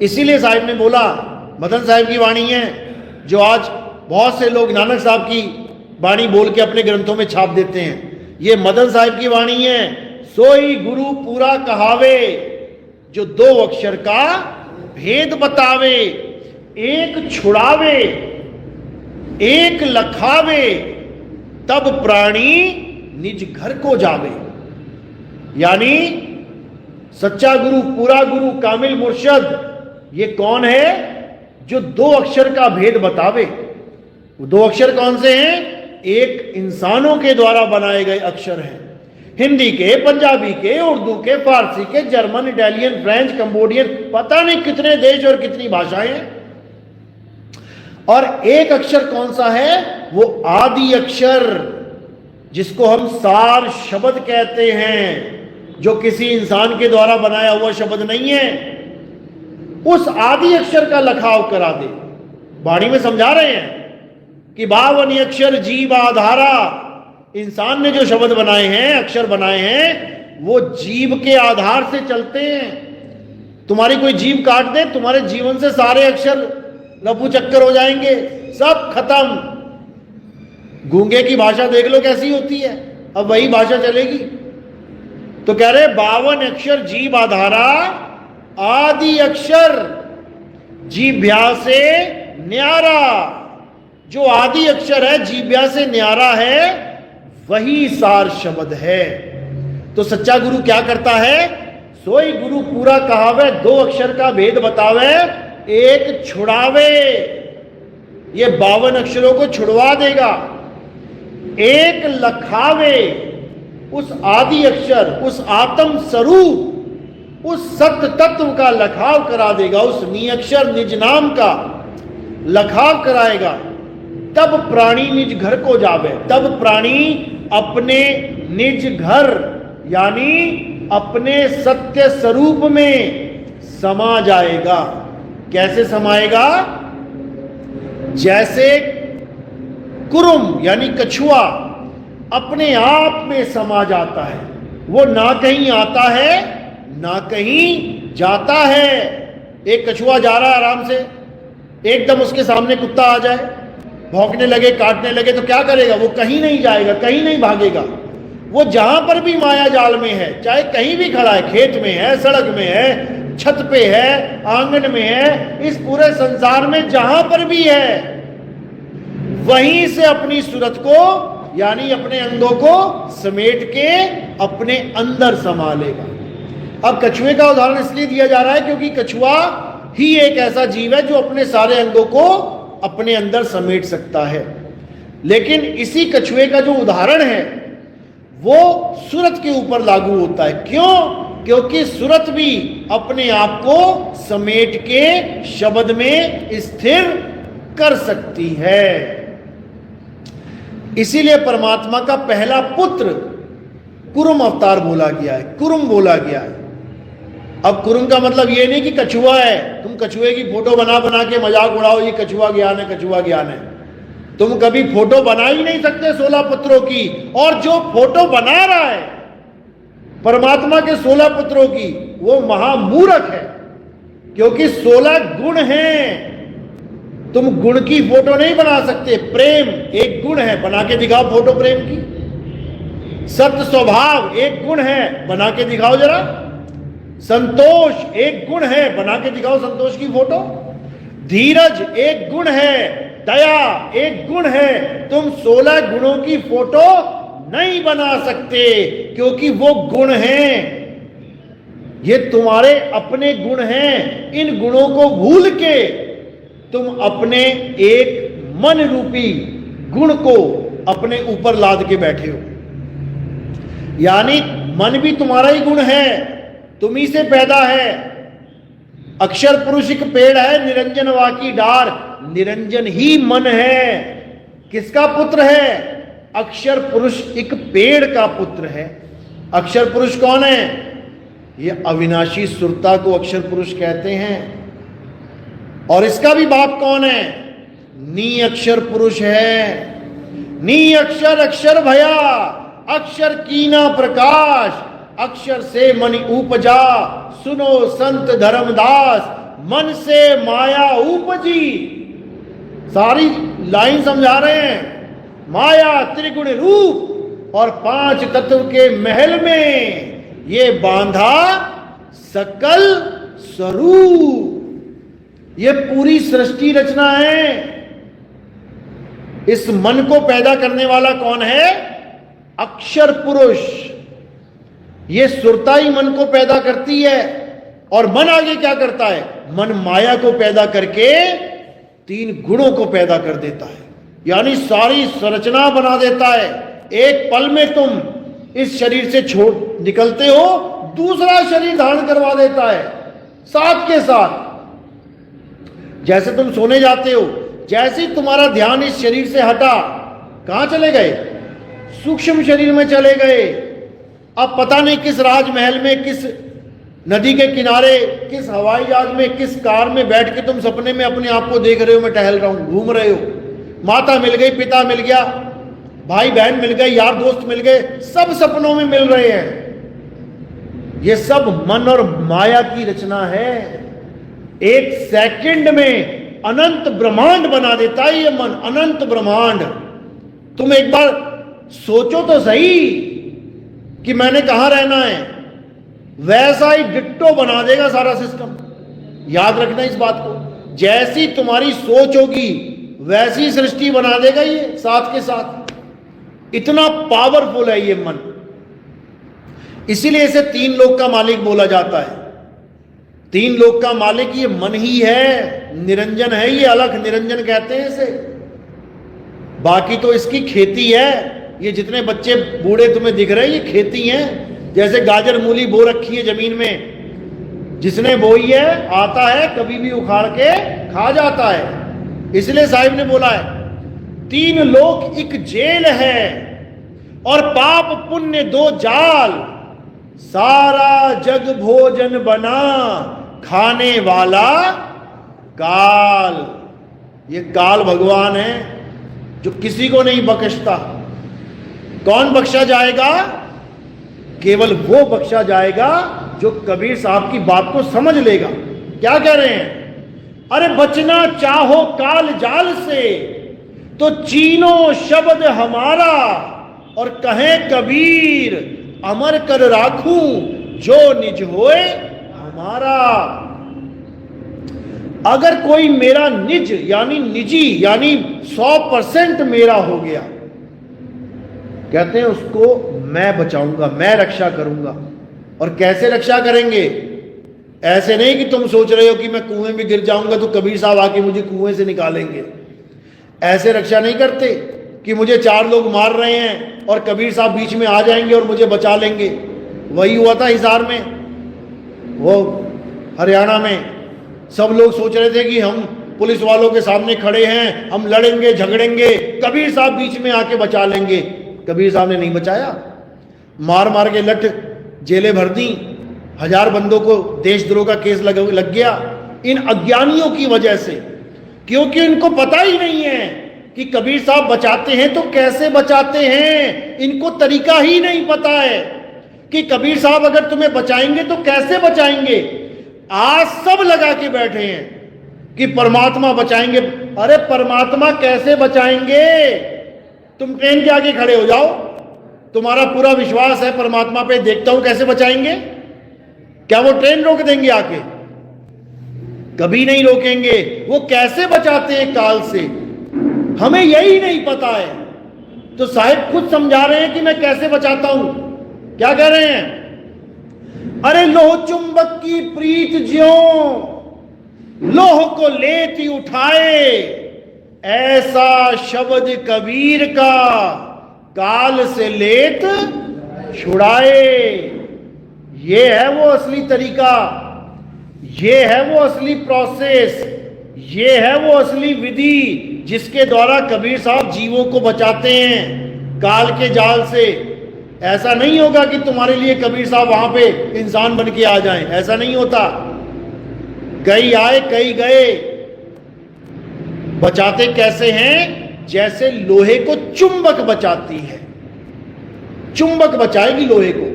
इसीलिए साहिब ने बोला, मदन साहिब की वाणी है जो आज बहुत से लोग नानक साहब की वाणी बोल के अपने ग्रंथों में छाप देते हैं। ये मदन साहिब की वाणी है, सोई गुरु पूरा कहावे, जो 2 अक्षर का भेद बतावे, एक छुड़ावे एक लखावे, तब प्राणी निज घर को जावे। यानी सच्चा गुरु, पूरा गुरु, कामिल मुर्शद, ये कौन है? जो 2 अक्षर का भेद बतावे। वो 2 अक्षर कौन से हैं? एक इंसानों के द्वारा बनाए गए अक्षर हैं, हिंदी के, पंजाबी के, उर्दू के, फारसी के, जर्मन, इटालियन, फ्रेंच, कंबोडियन, पता नहीं कितने देश और कितनी भाषाएं हैं। और एक अक्षर कौन सा है? वो आदि अक्षर, जिसको हम सार शब्द कहते हैं, जो किसी इंसान के द्वारा बनाया हुआ शब्द नहीं है। उस आदि अक्षर का लखाव करा दे। वाणी में समझा रहे हैं कि 52 अक्षर जीव आधारा। इंसान ने जो शब्द बनाए हैं, अक्षर बनाए हैं, वो जीव के आधार से चलते हैं। तुम्हारी कोई जीव काट दे, तुम्हारे जीवन से सारे अक्षर लपू चक्कर हो जाएंगे, सब खत्म। गूंगे की भाषा देख लो कैसी होती है, अब वही भाषा चलेगी। तो कह रहे 52 अक्षर जीव आधारा, आदि अक्षर जीभ्या से न्यारा। जो आदि अक्षर है, जीभ्या से न्यारा है, वही सार शब्द है। तो सच्चा गुरु क्या करता है? सोई गुरु पूरा कहावे, 2 अक्षर का भेद बतावे, एक छुड़ावे। ये 52 अक्षरों को छुड़वा देगा। एक लखावे, उस आदि अक्षर, उस आत्म स्वरूप, उस सत्य तत्व का लखाव करा देगा, उस निअक्षर निज नाम का लखाव कराएगा। तब प्राणी निज घर को जावे, तब प्राणी अपने निज घर यानी अपने सत्य स्वरूप में समा जाएगा। कैसे समाएगा? जैसे कुरुम यानी कछुआ अपने आप में समा जाता है, वो ना कहीं आता है ना कहीं जाता है। एक कछुआ जा रहा है आराम से, एकदम उसके सामने कुत्ता आ जाए, भौंकने लगे, काटने लगे, तो क्या करेगा? वो कहीं नहीं जाएगा, कहीं नहीं भागेगा। वो जहां पर भी माया जाल में है, चाहे कहीं भी खड़ा है, खेत में है, सड़क में है, छत पे है, आंगन में है, इस पूरे संसार में जहां पर भी है, वहीं से अपनी सूरत को यानी अपने अंगों को समेट के अपने अंदर समा लेगा। अब कछुए का उदाहरण इसलिए दिया जा रहा है क्योंकि कछुआ ही एक ऐसा जीव है जो अपने सारे अंगों को अपने अंदर समेट सकता है। लेकिन इसी कछुए का जो उदाहरण है वो सूरत के ऊपर लागू होता है। क्यों? क्योंकि सूरत भी अपने आप को समेट के शब्द में स्थिर कर सकती है। इसीलिए परमात्मा का पहला पुत्र कुरुम अवतार बोला गया है, कुरुम बोला गया है। अब कुरुम का मतलब ये नहीं कि कछुआ है, तुम कछुए की फोटो बना बना के मजाक उड़ाओ, ये कछुआ ज्ञान है, कछुआ ज्ञान है। तुम कभी फोटो बना ही नहीं सकते 16 पुत्रों की, और जो फोटो बना रहा है परमात्मा के 16 पुत्रों की, वो महामूर्ख है, क्योंकि 16 गुण हैं। तुम गुण की फोटो नहीं बना सकते। प्रेम एक गुण है, बना के दिखाओ फोटो प्रेम की। सत्य स्वभाव एक गुण है, बना के दिखाओ जरा। संतोष एक गुण है, बना के दिखाओ संतोष की फोटो। धीरज एक गुण है, दया एक गुण है। तुम 16 गुणों की फोटो नहीं बना सकते, क्योंकि वो गुण हैं, ये तुम्हारे अपने गुण हैं। इन गुणों को भूल के तुम अपने एक मन रूपी गुण को अपने ऊपर लाद के बैठे हो। यानी मन भी तुम्हारा ही गुण है, तुम ही से पैदा है। अक्षर पुरुष एक पेड़ है, निरंजन वाकी डार, निरंजन ही मन है। किसका पुत्र है? अक्षर पुरुष एक पेड़ का पुत्र है। अक्षर पुरुष कौन है? ये अविनाशी सुरता को अक्षर पुरुष कहते हैं। और इसका भी बाप कौन है? नी अक्षर पुरुष है। नी अक्षर अक्षर भया, अक्षर कीना प्रकाश, अक्षर से मणि उपजा, सुनो संत धर्मदास, मन से माया उपजी। सारी लाइन समझा रहे हैं। माया त्रिगुण रूप और 5 तत्व के महल में ये बांधा सकल स्वरूप। ये पूरी सृष्टि रचना है। इस मन को पैदा करने वाला कौन है? अक्षर पुरुष। ये सुरता ही मन को पैदा करती है। और मन आगे क्या करता है? मन माया को पैदा करके 3 गुणों को पैदा कर देता है, यानी सारी संरचना बना देता है। एक पल में तुम इस शरीर से छोड़ निकलते हो, दूसरा शरीर धारण करवा देता है साथ के साथ। जैसे तुम सोने जाते हो, जैसे ही तुम्हारा ध्यान इस शरीर से हटा, कहां चले गए? सूक्ष्म शरीर में चले गए। अब पता नहीं किस राजमहल में, किस नदी के किनारे, किस हवाई जहाज में, किस कार में बैठ के तुम सपने में अपने आप को देख रहे हो, मैं टहल रहा हूं, घूम रहे हो। माता मिल गई, पिता मिल गया, भाई बहन मिल गए, यार दोस्त मिल गए, सब सपनों में मिल रहे हैं। ये सब मन और माया की रचना है। एक सेकंड में अनंत ब्रह्मांड बना देता है ये मन, अनंत ब्रह्मांड। तुम एक बार सोचो तो सही कि मैंने कहां रहना है, वैसा ही डिट्टो बना देगा सारा सिस्टम। याद रखना इस बात को। जैसी तुम्हारी सोच होगी वैसी सृष्टि बना देगा ये साथ के साथ। इतना पावरफुल है ये मन। इसीलिए इसे 3 लोक का मालिक बोला जाता है। 3 लोक का मालिक ये मन ही है, निरंजन है ये, अलख निरंजन कहते हैं इसे। बाकी तो इसकी खेती है। ये जितने बच्चे बूढ़े तुम्हें दिख रहे हैं, ये खेती हैं। जैसे गाजर मूली बो रखी है जमीन में, जिसने बोई है आता है, कभी भी उखाड़ के खा जाता है। इसलिए साहिब ने बोला है 3 लोक एक जेल है और पाप पुण्य 2 जाल, सारा जग भोजन बना खाने वाला काल। ये काल भगवान है जो किसी को नहीं बख्शता। कौन बख्शा जाएगा? केवल वो बख्शा जाएगा जो कबीर साहब की बात को समझ लेगा। क्या कह रहे हैं? अरे बचना चाहो काल जाल से तो चीनो शब्द हमारा, और कहे कबीर अमर कर राखूं जो निज होए हमारा। अगर कोई मेरा निज यानी निजी यानी 100% मेरा हो गया, कहते हैं उसको मैं बचाऊंगा, मैं रक्षा करूंगा। और कैसे रक्षा करेंगे? ऐसे नहीं कि तुम सोच रहे हो कि मैं कुएं में गिर जाऊंगा तो कबीर साहब आके मुझे कुएं से निकालेंगे। ऐसे रक्षा नहीं करते कि मुझे 4 लोग मार रहे हैं और कबीर साहब बीच में आ जाएंगे और मुझे बचा लेंगे। वही हुआ था हिसार में, वो हरियाणा में। सब लोग सोच रहे थे कि हम पुलिस वालों के सामने खड़े हैं, हम लड़ेंगे झगड़ेंगे, कबीर साहब बीच में आके बचा लेंगे। कबीर साहब ने नहीं बचाया। मार मार के लठ जेलें भर दी, 1000 बंदों को देशद्रोह का केस लग गया इन अज्ञानियों की वजह से, क्योंकि इनको पता ही नहीं है कि कबीर साहब बचाते हैं तो कैसे बचाते हैं। इनको तरीका ही नहीं पता है कि कबीर साहब अगर तुम्हें बचाएंगे तो कैसे बचाएंगे। आज सब लगा के बैठे हैं कि परमात्मा बचाएंगे। अरे परमात्मा कैसे बचाएंगे? तुम ट्रेन के आगे खड़े हो जाओ, तुम्हारा पूरा विश्वास है परमात्मा पे, देखता हूं कैसे बचाएंगे। क्या वो ट्रेन रोक देंगे आके? कभी नहीं रोकेंगे। वो कैसे बचाते हैं काल से, हमें यही नहीं पता है। तो साहिब खुद समझा रहे हैं कि मैं कैसे बचाता हूं। क्या कह रहे हैं? अरे लोह चुंबक की प्रीत ज्यों लोह को लेती उठाए, ऐसा शब्द कबीर का काल से लेत छुड़ाए। ये है वो असली तरीका, ये है वो असली प्रोसेस, ये है वो असली विधि जिसके द्वारा कबीर साहब जीवों को बचाते हैं काल के जाल से। ऐसा नहीं होगा कि तुम्हारे लिए कबीर साहब वहां पे इंसान बन के आ जाएं, ऐसा नहीं होता। कई आए कई गए। बचाते कैसे हैं? जैसे लोहे को चुंबक बचाती है, चुंबक बचाएगी लोहे को,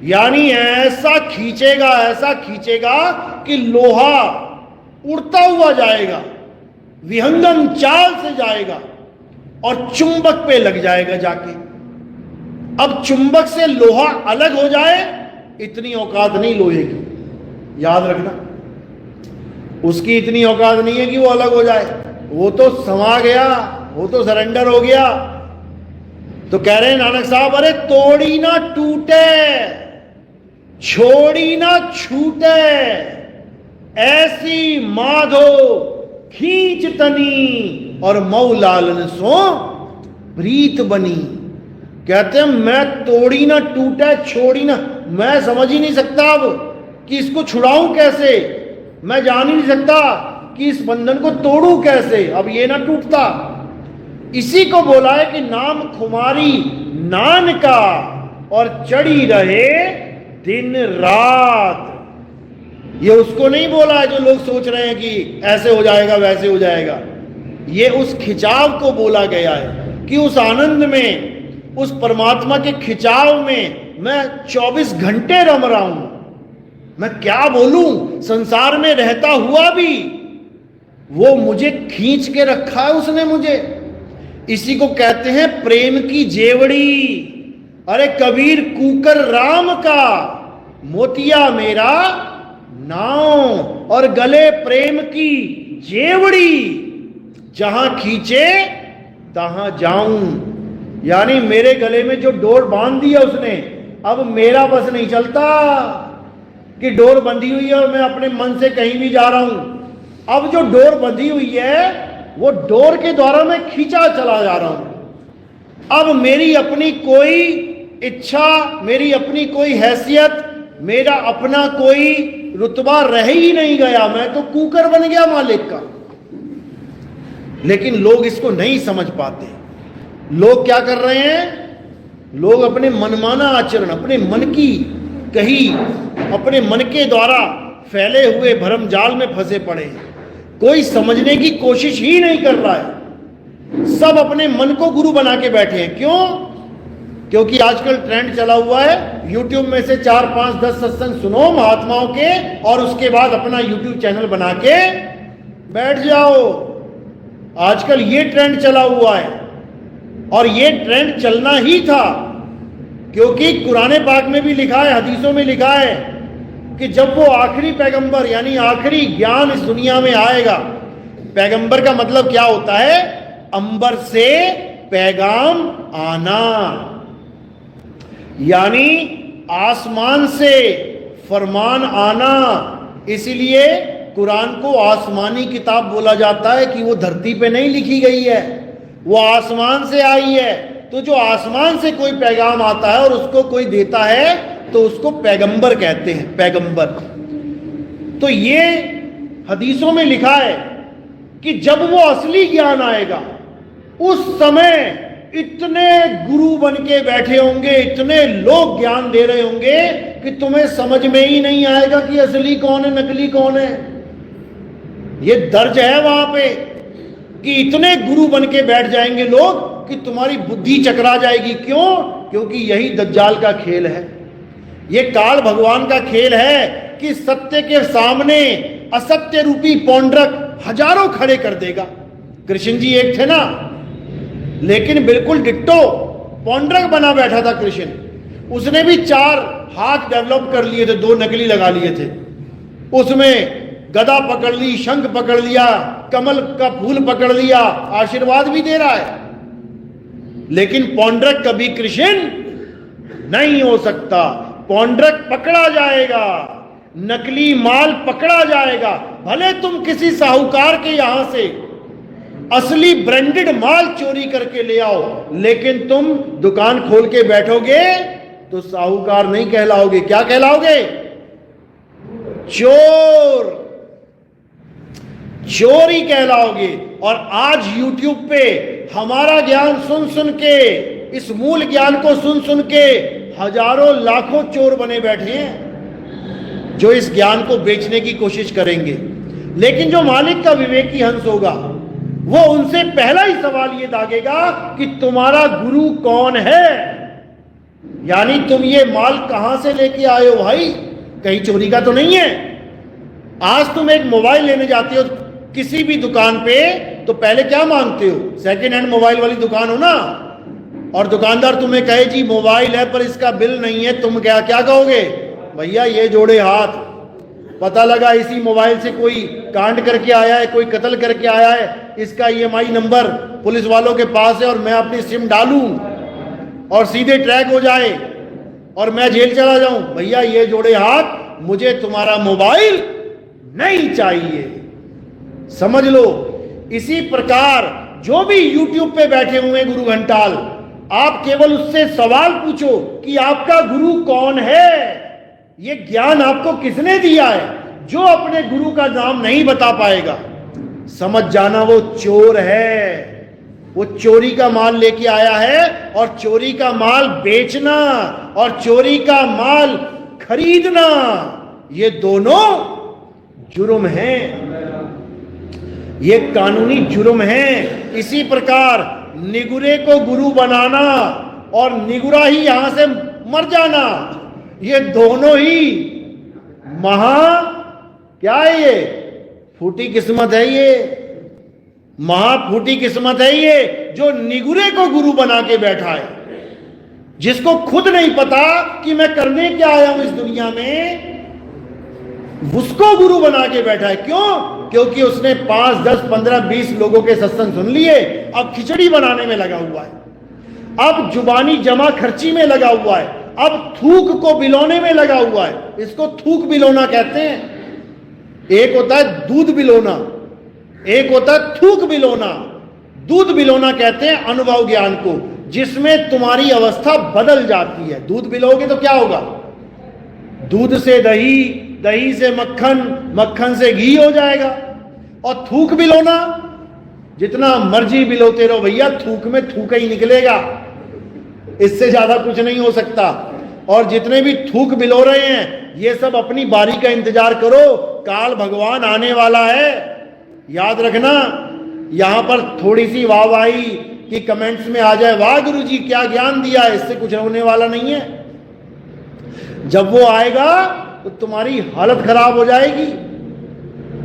यानी ऐसा खींचेगा कि लोहा उड़ता हुआ जाएगा, विहंगम चाल से जाएगा और चुंबक पे लग जाएगा जाके। अब चुंबक से लोहा अलग हो जाए, इतनी औकात नहीं लोहे की, याद रखना। उसकी इतनी औकात नहीं है कि वो अलग हो जाए। वो तो समा गया, वो तो सरेंडर हो गया। तो कह रहे हैं नानक साहब, अरे तोड़ी ना टूटे, छोड़ी ना छूटे, ऐसी माधो खींच तनी और मऊलालन सो प्रीत बनी। कहते हैं मैं तोड़ी ना टूटे, छोड़ी ना, मैं समझ ही नहीं सकता अब कि इसको छुड़ाऊं कैसे। मैं जान ही नहीं सकता कि इस बंधन को तोड़ूं कैसे, अब ये ना टूटता। इसी को बोला है कि नाम खुमारी नान का और चढ़ी रहे दिन रात। ये उसको नहीं बोला है जो लोग सोच रहे हैं कि ऐसे हो जाएगा वैसे हो जाएगा। ये उस खिंचाव को बोला गया है कि उस आनंद में, उस परमात्मा के खिंचाव में मैं 24 घंटे रम रहा हूं। मैं क्या बोलूं, संसार में रहता हुआ भी वो मुझे खींच के रखा है उसने मुझे। इसी को कहते हैं प्रेम की जेवड़ी। अरे कबीर कूकर राम का, मोतिया मेरा नाव, और गले प्रेम की जेवड़ी, जहां खींचे तहां जाऊं। यानी मेरे गले में जो डोर बांध दी है उसने, अब मेरा बस नहीं चलता कि डोर बंधी हुई है और मैं अपने मन से कहीं भी जा रहा हूं। अब जो डोर बंधी हुई है वो डोर के द्वारा मैं खींचा चला जा रहा हूं। अब मेरी अपनी कोई इच्छा, मेरी अपनी कोई हैसियत, मेरा अपना कोई रुतबा रह ही नहीं गया। मैं तो कूकर बन गया मालिक का। लेकिन लोग इसको नहीं समझ पाते। लोग क्या कर रहे हैं? लोग अपने मनमाना आचरण, अपने मन की कही, अपने मन के द्वारा फैले हुए भरम जाल में फंसे पड़े हैं। कोई समझने की कोशिश ही नहीं कर रहा है। सब अपने मन को गुरु बना के बैठे हैं। क्यों? क्योंकि आजकल ट्रेंड चला हुआ है, YouTube में से 4, 5, 10 सत्संग सुनो महात्माओं के और उसके बाद अपना YouTube चैनल बना के बैठ जाओ। आजकल ये ट्रेंड चला हुआ है और ये ट्रेंड चलना ही था, क्योंकि कुरान पाक में भी लिखा है, हदीसों में लिखा है कि जब वो आखिरी पैगंबर यानी आखिरी ज्ञान इस दुनिया में आएगा। पैगंबर का मतलब क्या होता है? अंबर से पैगाम आना, यानी आसमान से फरमान आना। इसीलिए कुरान को आसमानी किताब बोला जाता है कि वो धरती पे नहीं लिखी गई है, वो आसमान से आई है। तो जो आसमान से कोई पैगाम आता है और उसको कोई देता है तो उसको पैगंबर कहते हैं, पैगंबर। तो ये हदीसों में लिखा है कि जब वो असली ज्ञान आएगा उस समय इतने गुरु बन के बैठे होंगे, इतने लोग ज्ञान दे रहे होंगे कि तुम्हें समझ में ही नहीं आएगा कि असली कौन है नकली कौन है। ये दर्ज है वहां पे कि इतने गुरु बन के बैठ जाएंगे लोग कि तुम्हारी बुद्धि चकरा जाएगी। क्यों? क्योंकि यही दज्जाल का खेल है, ये काल भगवान का खेल है कि सत्य के सामने असत्य रूपी पौंड्रक हजारों खड़े कर देगा। कृष्ण जी एक थे ना, लेकिन बिल्कुल डिट्टो पौंड्रक बना बैठा था कृष्ण। उसने भी 4 हाथ डेवलप कर लिए थे, 2 नकली लगा लिए थे। उसमें गदा पकड़ ली, शंख पकड़ लिया, कमल का फूल पकड़ लिया, आशीर्वाद भी दे रहा है। लेकिन पौंड्रक कभी कृष्ण नहीं हो सकता। पौंड्रक पकड़ा जाएगा, नकली माल पकड़ा जाएगा। भले तुम किसी साहूकार के यहां से असली ब्रांडेड माल चोरी करके ले आओ, लेकिन तुम दुकान खोल के बैठोगे तो साहूकार नहीं कहलाओगे। क्या कहलाओगे? चोर, चोरी कहलाओगे। और आज YouTube पे हमारा ज्ञान सुन सुन के, इस मूल ज्ञान को सुन सुन के हजारों लाखों चोर बने बैठे हैं जो इस ज्ञान को बेचने की कोशिश करेंगे। लेकिन जो मालिक का विवेकी हंस होगा वो उनसे पहला ही सवाल ये दागेगा कि तुम्हारा गुरु कौन है, यानी तुम ये माल कहां से लेके आए हो भाई, कहीं चोरी का तो नहीं है। आज तुम एक मोबाइल लेने जाते हो किसी भी दुकान पे तो पहले क्या मांगते हो? सेकेंड हैंड मोबाइल वाली दुकान हो ना, और दुकानदार तुम्हें कहे जी मोबाइल है पर इसका बिल नहीं है, तुम क्या क्या कहोगे? भैया ये जोड़े हाथ, पता लगा इसी मोबाइल से कोई कांड करके आया है, कोई कत्ल करके आया है, इसका EMI नंबर पुलिस वालों के पास है और मैं अपनी सिम डालूं और सीधे ट्रैक हो जाए और मैं जेल चला जाऊं। भैया ये जोड़े हाथ, मुझे तुम्हारा मोबाइल नहीं चाहिए। समझ लो, इसी प्रकार जो भी YouTube पे बैठे हुए गुरु घंटाल, आप केवल उससे सवाल पूछो कि आपका गुरु कौन है। ये ज्ञान आपको किसने दिया है? जो अपने गुरु का नाम नहीं बता पाएगा, समझ जाना वो चोर है। वो चोरी का माल लेके आया है, और चोरी का माल बेचना और चोरी का माल खरीदना, ये दोनों जुर्म हैं, ये कानूनी जुर्म है। इसी प्रकार निगुरे को गुरु बनाना और निगुरा ही यहां से मर जाना, ये दोनों ही महा क्या है, ये फूटी किस्मत है। ये महा फूटी किस्मत है ये जो निगुरे को गुरु बना के बैठा है, जिसको खुद नहीं पता कि मैं करने क्या आया हूं इस दुनिया में, उसको गुरु बना के बैठा है। क्यों? क्योंकि उसने 5, 10, 15, 20 लोगों के सत्संग सुन लिए, अब खिचड़ी बनाने में लगा हुआ है, अब जुबानी जमा खर्ची में लगा हुआ है, अब थूक को बिलोने में लगा हुआ है। इसको थूक बिलोना कहते हैं। एक होता है दूध बिलोना, एक होता है थूक बिलोना। दूध बिलोना कहते हैं अनुभव ज्ञान को, जिसमें तुम्हारी अवस्था बदल जाती है। दूध बिलोगे तो क्या होगा? दूध से दही, दही से मक्खन, मक्खन से घी हो जाएगा। और थूक बिलोना, जितना मर्जी बिलोते रहो भैया, थूक में थूक ही निकलेगा, इससे ज्यादा कुछ नहीं हो सकता। और जितने भी थूक बिलो रहे हैं, ये सब अपनी बारी का इंतजार करो, काल भगवान आने वाला है। याद रखना, यहां पर थोड़ी सी वाहवाही की कमेंट्स में आ जाए, वाह गुरु जी क्या ज्ञान दिया, इससे कुछ होने वाला नहीं है। जब वो आएगा तो तुम्हारी हालत खराब हो जाएगी,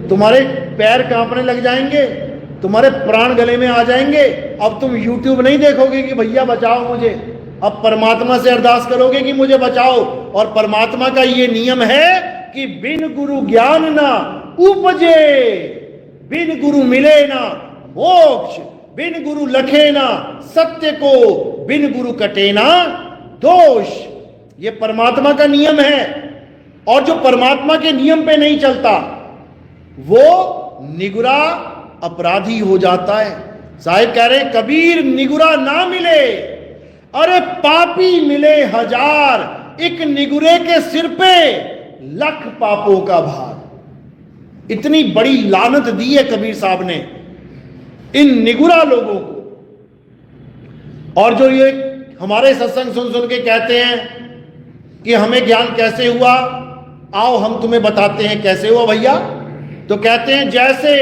तुम्हारे पैर कांपने लग जाएंगे, तुम्हारे प्राण गले में आ जाएंगे। अब तुम YouTube नहीं देखोगे कि भैया बचाओ मुझे, अब परमात्मा से अरदास करोगे कि मुझे बचाओ। और परमात्मा का ये नियम है कि बिन गुरु ज्ञान ना उपजे, बिन गुरु मिले ना मोक्ष, बिन गुरु लखे ना सत्य को, बिन गुरु कटे ना दोष। ये परमात्मा का नियम है। और जो परमात्मा के नियम पे नहीं चलता वो निगुरा अपराधी हो जाता है। साहिब कह रहे हैं कबीर निगुरा ना मिले, अरे पापी मिले 1000, एक निगुरे के सिर पे लाख पापों का भार। इतनी बड़ी लानत दी है कबीर साहब ने इन निगुरा लोगों को। और जो ये हमारे सत्संग सुन सुन के कहते हैं कि हमें ज्ञान कैसे हुआ, आओ हम तुम्हें बताते हैं कैसे हुआ भैया। तो कहते हैं जैसे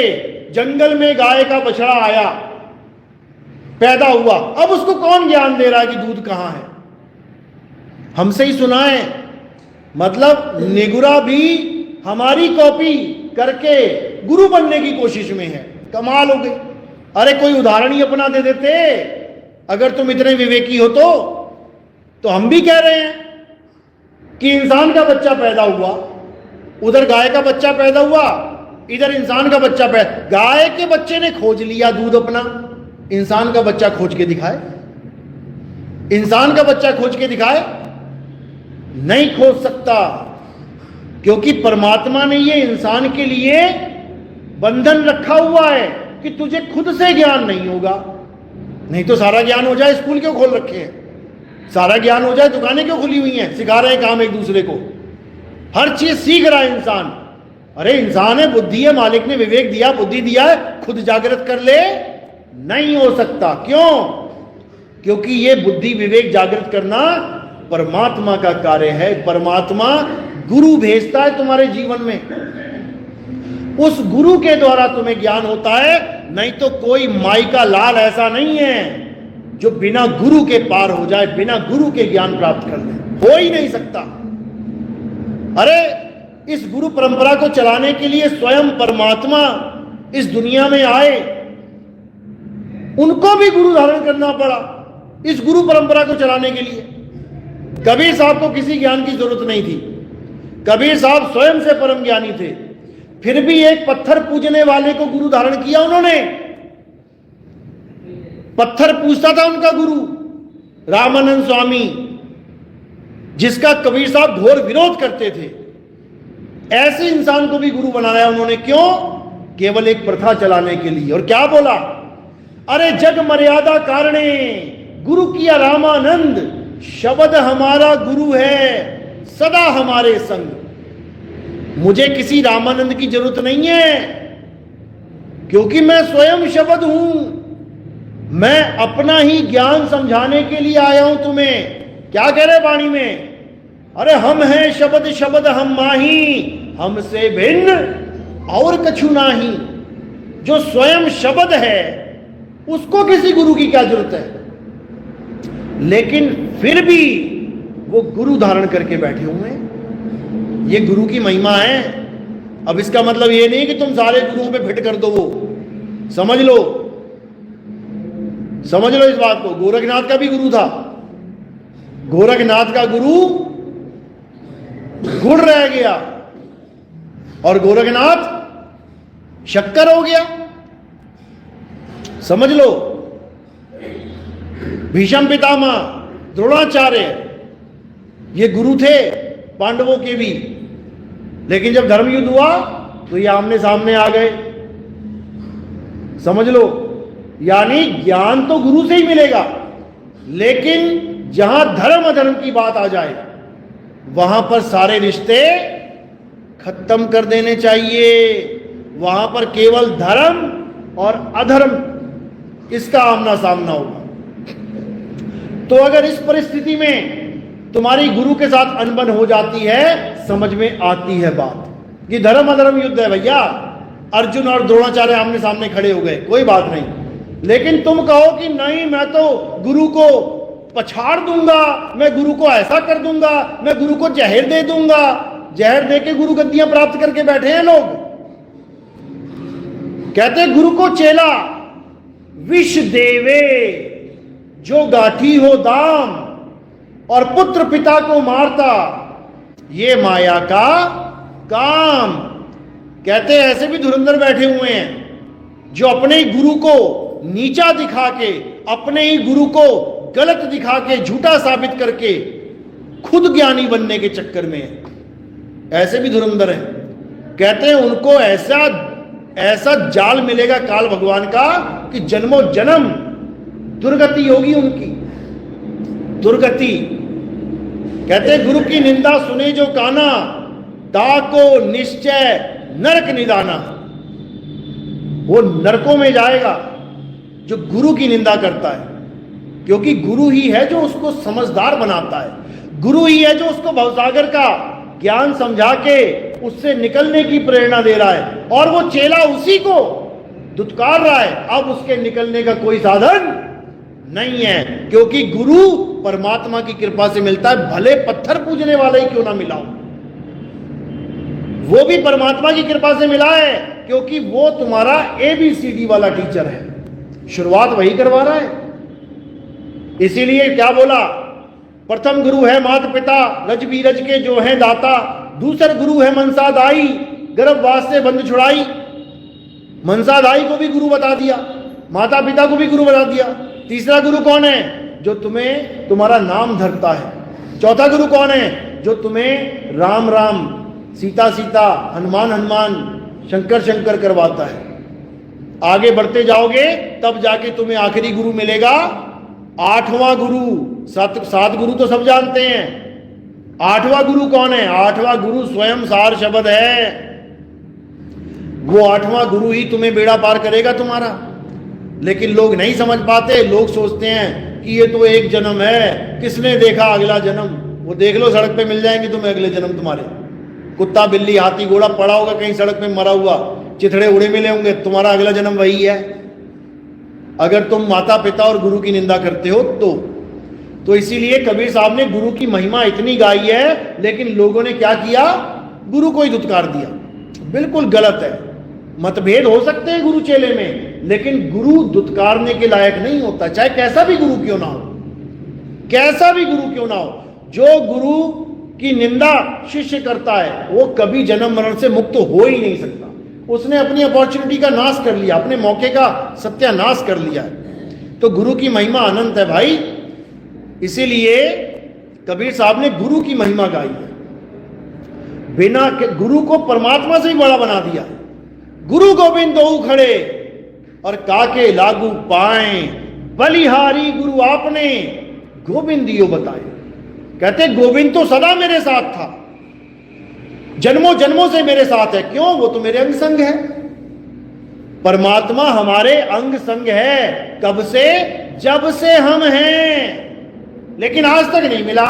जंगल में गाय का बछड़ा आया, पैदा हुआ, अब उसको कौन ज्ञान दे रहा है कि दूध कहां है? हमसे ही सुना है। मतलब निगुरा भी हमारी कॉपी करके गुरु बनने की कोशिश में है। कमाल हो गई। अरे कोई उदाहरण ही अपना दे देते, अगर तुम इतने विवेकी हो तो हम भी कह रहे हैं कि इंसान का बच्चा पैदा हुआ, उधर गाय का बच्चा पैदा हुआ, इधर इंसान का बच्चा पैदा। गाय के बच्चे ने खोज लिया दूध अपना, इंसान का बच्चा खोज के दिखाए? इंसान का बच्चा खोज के दिखाए? नहीं खोज सकता, क्योंकि परमात्मा ने ये इंसान के लिए बंधन रखा हुआ है कि तुझे खुद से ज्ञान नहीं होगा। नहीं तो सारा ज्ञान हो जाए, स्कूल क्यों खोल रखे हैं? सारा ज्ञान हो जाए, दुकानें क्यों खुली हुई हैं? सिखा रहे हैं काम एक दूसरे को, हर चीज सीख रहा है इंसान। अरे इंसान है, बुद्धि है, मालिक ने विवेक दिया, बुद्धि दिया है, खुद जागृत कर ले। नहीं हो सकता। क्यों? क्योंकि ये बुद्धि विवेक जागृत करना परमात्मा का कार्य है। परमात्मा गुरु भेजता है तुम्हारे जीवन में, उस गुरु के द्वारा तुम्हें ज्ञान होता है। नहीं तो कोई माई का लाल ऐसा नहीं है जो बिना गुरु के पार हो जाए, बिना गुरु के ज्ञान प्राप्त कर ले, हो ही नहीं सकता। अरे इस गुरु परंपरा को चलाने के लिए स्वयं परमात्मा इस दुनिया में आए, उनको भी गुरु धारण करना पड़ा इस गुरु परंपरा को चलाने के लिए। कबीर साहब को किसी ज्ञान की जरूरत नहीं थी, कबीर साहब स्वयं से परम ज्ञानी थे, फिर भी एक पत्थर पूजने वाले को गुरु धारण किया उन्होंने। पत्थर पूजता था उनका गुरु रामानंद स्वामी, जिसका कबीर साहब घोर विरोध करते थे। ऐसे इंसान को भी गुरु बनाया उन्होंने। क्यों? केवल एक प्रथा चलाने के लिए। और क्या बोला? अरे जग मर्यादा कारणे गुरु किया रामानंद, शब्द हमारा गुरु है सदा हमारे संग। मुझे किसी रामानंद की जरूरत नहीं है, क्योंकि मैं स्वयं शब्द हूं। मैं अपना ही ज्ञान समझाने के लिए आया हूं तुम्हें। क्या कह रहे वाणी में? अरे हम हैं शब्द, शब्द हम माही, हमसे भिन्न और कछु नाही। जो स्वयं शब्द है उसको किसी गुरु की क्या जरूरत है? लेकिन फिर भी वो गुरु धारण करके बैठे हुए हैं। ये गुरु की महिमा है। अब इसका मतलब ये नहीं कि तुम सारे गुरुओं पे फिट कर दो। वो समझ लो, समझ लो इस बात को। गोरखनाथ का भी गुरु था। गोरखनाथ का गुरु गुड़ रह गया और गोरखनाथ शक्कर हो गया। समझ लो। भीष्म पितामह, द्रोणाचार्य, ये गुरु थे पांडवों के भी, लेकिन जब धर्म युद्ध हुआ तो ये आमने सामने आ गए। समझ लो। यानी ज्ञान तो गुरु से ही मिलेगा, लेकिन जहां धर्म अधर्म की बात आ जाए वहां पर सारे रिश्ते खत्म कर देने चाहिए। वहां पर केवल धर्म और अधर्म इसका आमना सामना होगा। तो अगर इस परिस्थिति में तुम्हारी गुरु के साथ अनबन हो जाती है, समझ में आती है बात कि धर्म अधर्म युद्ध है भैया। अर्जुन और द्रोणाचार्य आमने सामने खड़े हो गए, कोई बात नहीं। लेकिन तुम कहो कि नहीं, मैं तो गुरु को पछाड़ दूंगा, मैं गुरु को ऐसा कर दूंगा, मैं गुरु को जहर दे दूंगा। जहर दे के गुरु गद्दियां प्राप्त करके बैठे हैं लोग। कहते गुरु को चेला विष देवे जो गाठी हो दाम, और पुत्र पिता को मारता ये माया का काम। कहते ऐसे भी धुरंधर बैठे हुए हैं जो अपने ही गुरु को नीचा दिखा के, अपने ही गुरु को गलत दिखा के, झूठा साबित करके खुद ज्ञानी बनने के चक्कर में है। ऐसे भी धुरंधर हैं। कहते हैं उनको ऐसा जाल मिलेगा काल भगवान का कि जन्मों जन्म दुर्गति होगी उनकी, दुर्गति। कहते गुरु की निंदा सुने जो काना, ताको निश्चय नरक निदाना। वो नरकों में जाएगा जो गुरु की निंदा करता है। क्योंकि गुरु ही है जो उसको समझदार बनाता है, गुरु ही है जो उसको भवसागर का ज्ञान समझा के उससे निकलने की प्रेरणा दे रहा है, और वो चेला उसी को दुत्कार रहा है। अब उसके निकलने का कोई साधन नहीं है, क्योंकि गुरु परमात्मा की कृपा से मिलता है, भले पत्थर पूजने वाला ही क्यों ना मिला हो, वो भी परमात्मा की कृपा से मिला है, क्योंकि वो तुम्हारा ABCD वाला टीचर है, शुरुआत वही करवा रहा है। इसीलिए क्या बोला, प्रथम गुरु है माता पिता, रज बीरज के जो है दाता, दूसर गुरु है मनसा दाई, गर्भवास से बंध छुड़ाई। मनसा दाई को भी गुरु बता दिया, माता पिता को भी गुरु बता दिया। तीसरा गुरु कौन है, जो तुम्हें तुम्हारा नाम धरता है। चौथा गुरु कौन है, जो तुम्हें राम राम, सीता सीता, हनुमान हनुमान, शंकर शंकर करवाता है। आगे बढ़ते जाओगे तब जाके तुम्हें आखिरी गुरु मिलेगा, आठवां गुरु। सात गुरु तो सब जानते हैं, आठवां गुरु कौन है, आठवां गुरु स्वयं सार शब्द है। वो आठवां गुरु ही तुम्हें बेड़ा पार करेगा तुम्हारा। लेकिन लोग नहीं समझ पाते, लोग सोचते हैं कि ये तो एक जन्म है, किसने देखा अगला जन्म। वो देख लो, सड़क पे मिल जाएंगे तुम्हें अगले जन्म तुम्हारे, कुत्ता बिल्ली हाथी घोड़ा पड़ा होगा कहीं सड़क पे मरा हुआ, चिथड़े उड़े मिले होंगे, तुम्हारा अगला जन्म वही है, अगर तुम माता पिता और गुरु की निंदा करते हो तो इसीलिए कबीर साहब ने गुरु की महिमा इतनी गाई है, लेकिन लोगों ने क्या किया, गुरु को ही दुत्कार दिया। बिल्कुल गलत है। मतभेद हो सकते हैं गुरु चेले में, लेकिन गुरु दुत्कारने के लायक नहीं होता, चाहे कैसा भी गुरु क्यों ना हो, कैसा भी गुरु क्यों ना हो। जो गुरु की निंदा शिष्य करता है वो कभी जन्म मरण से मुक्त हो ही नहीं सकता। उसने अपनी अपॉर्चुनिटी का नाश कर लिया, अपने मौके का सत्यानाश कर लिया है। तो गुरु की महिमा अनंत है भाई। इसीलिए कबीर साहब ने गुरु की महिमा गाई है, बिना के गुरु को परमात्मा से ही बड़ा बना दिया। गुरु गोविंद दो खड़े और काके लागू पाए, बलिहारी गुरु आपने गोविंदियो बताए। कहते गोविंद तो सदा मेरे साथ था, जन्मों जन्मों से मेरे साथ है। क्यों, वो तो मेरे अंग संग है। परमात्मा हमारे अंग संग है, कब से, जब से हम हैं, लेकिन आज तक नहीं मिला।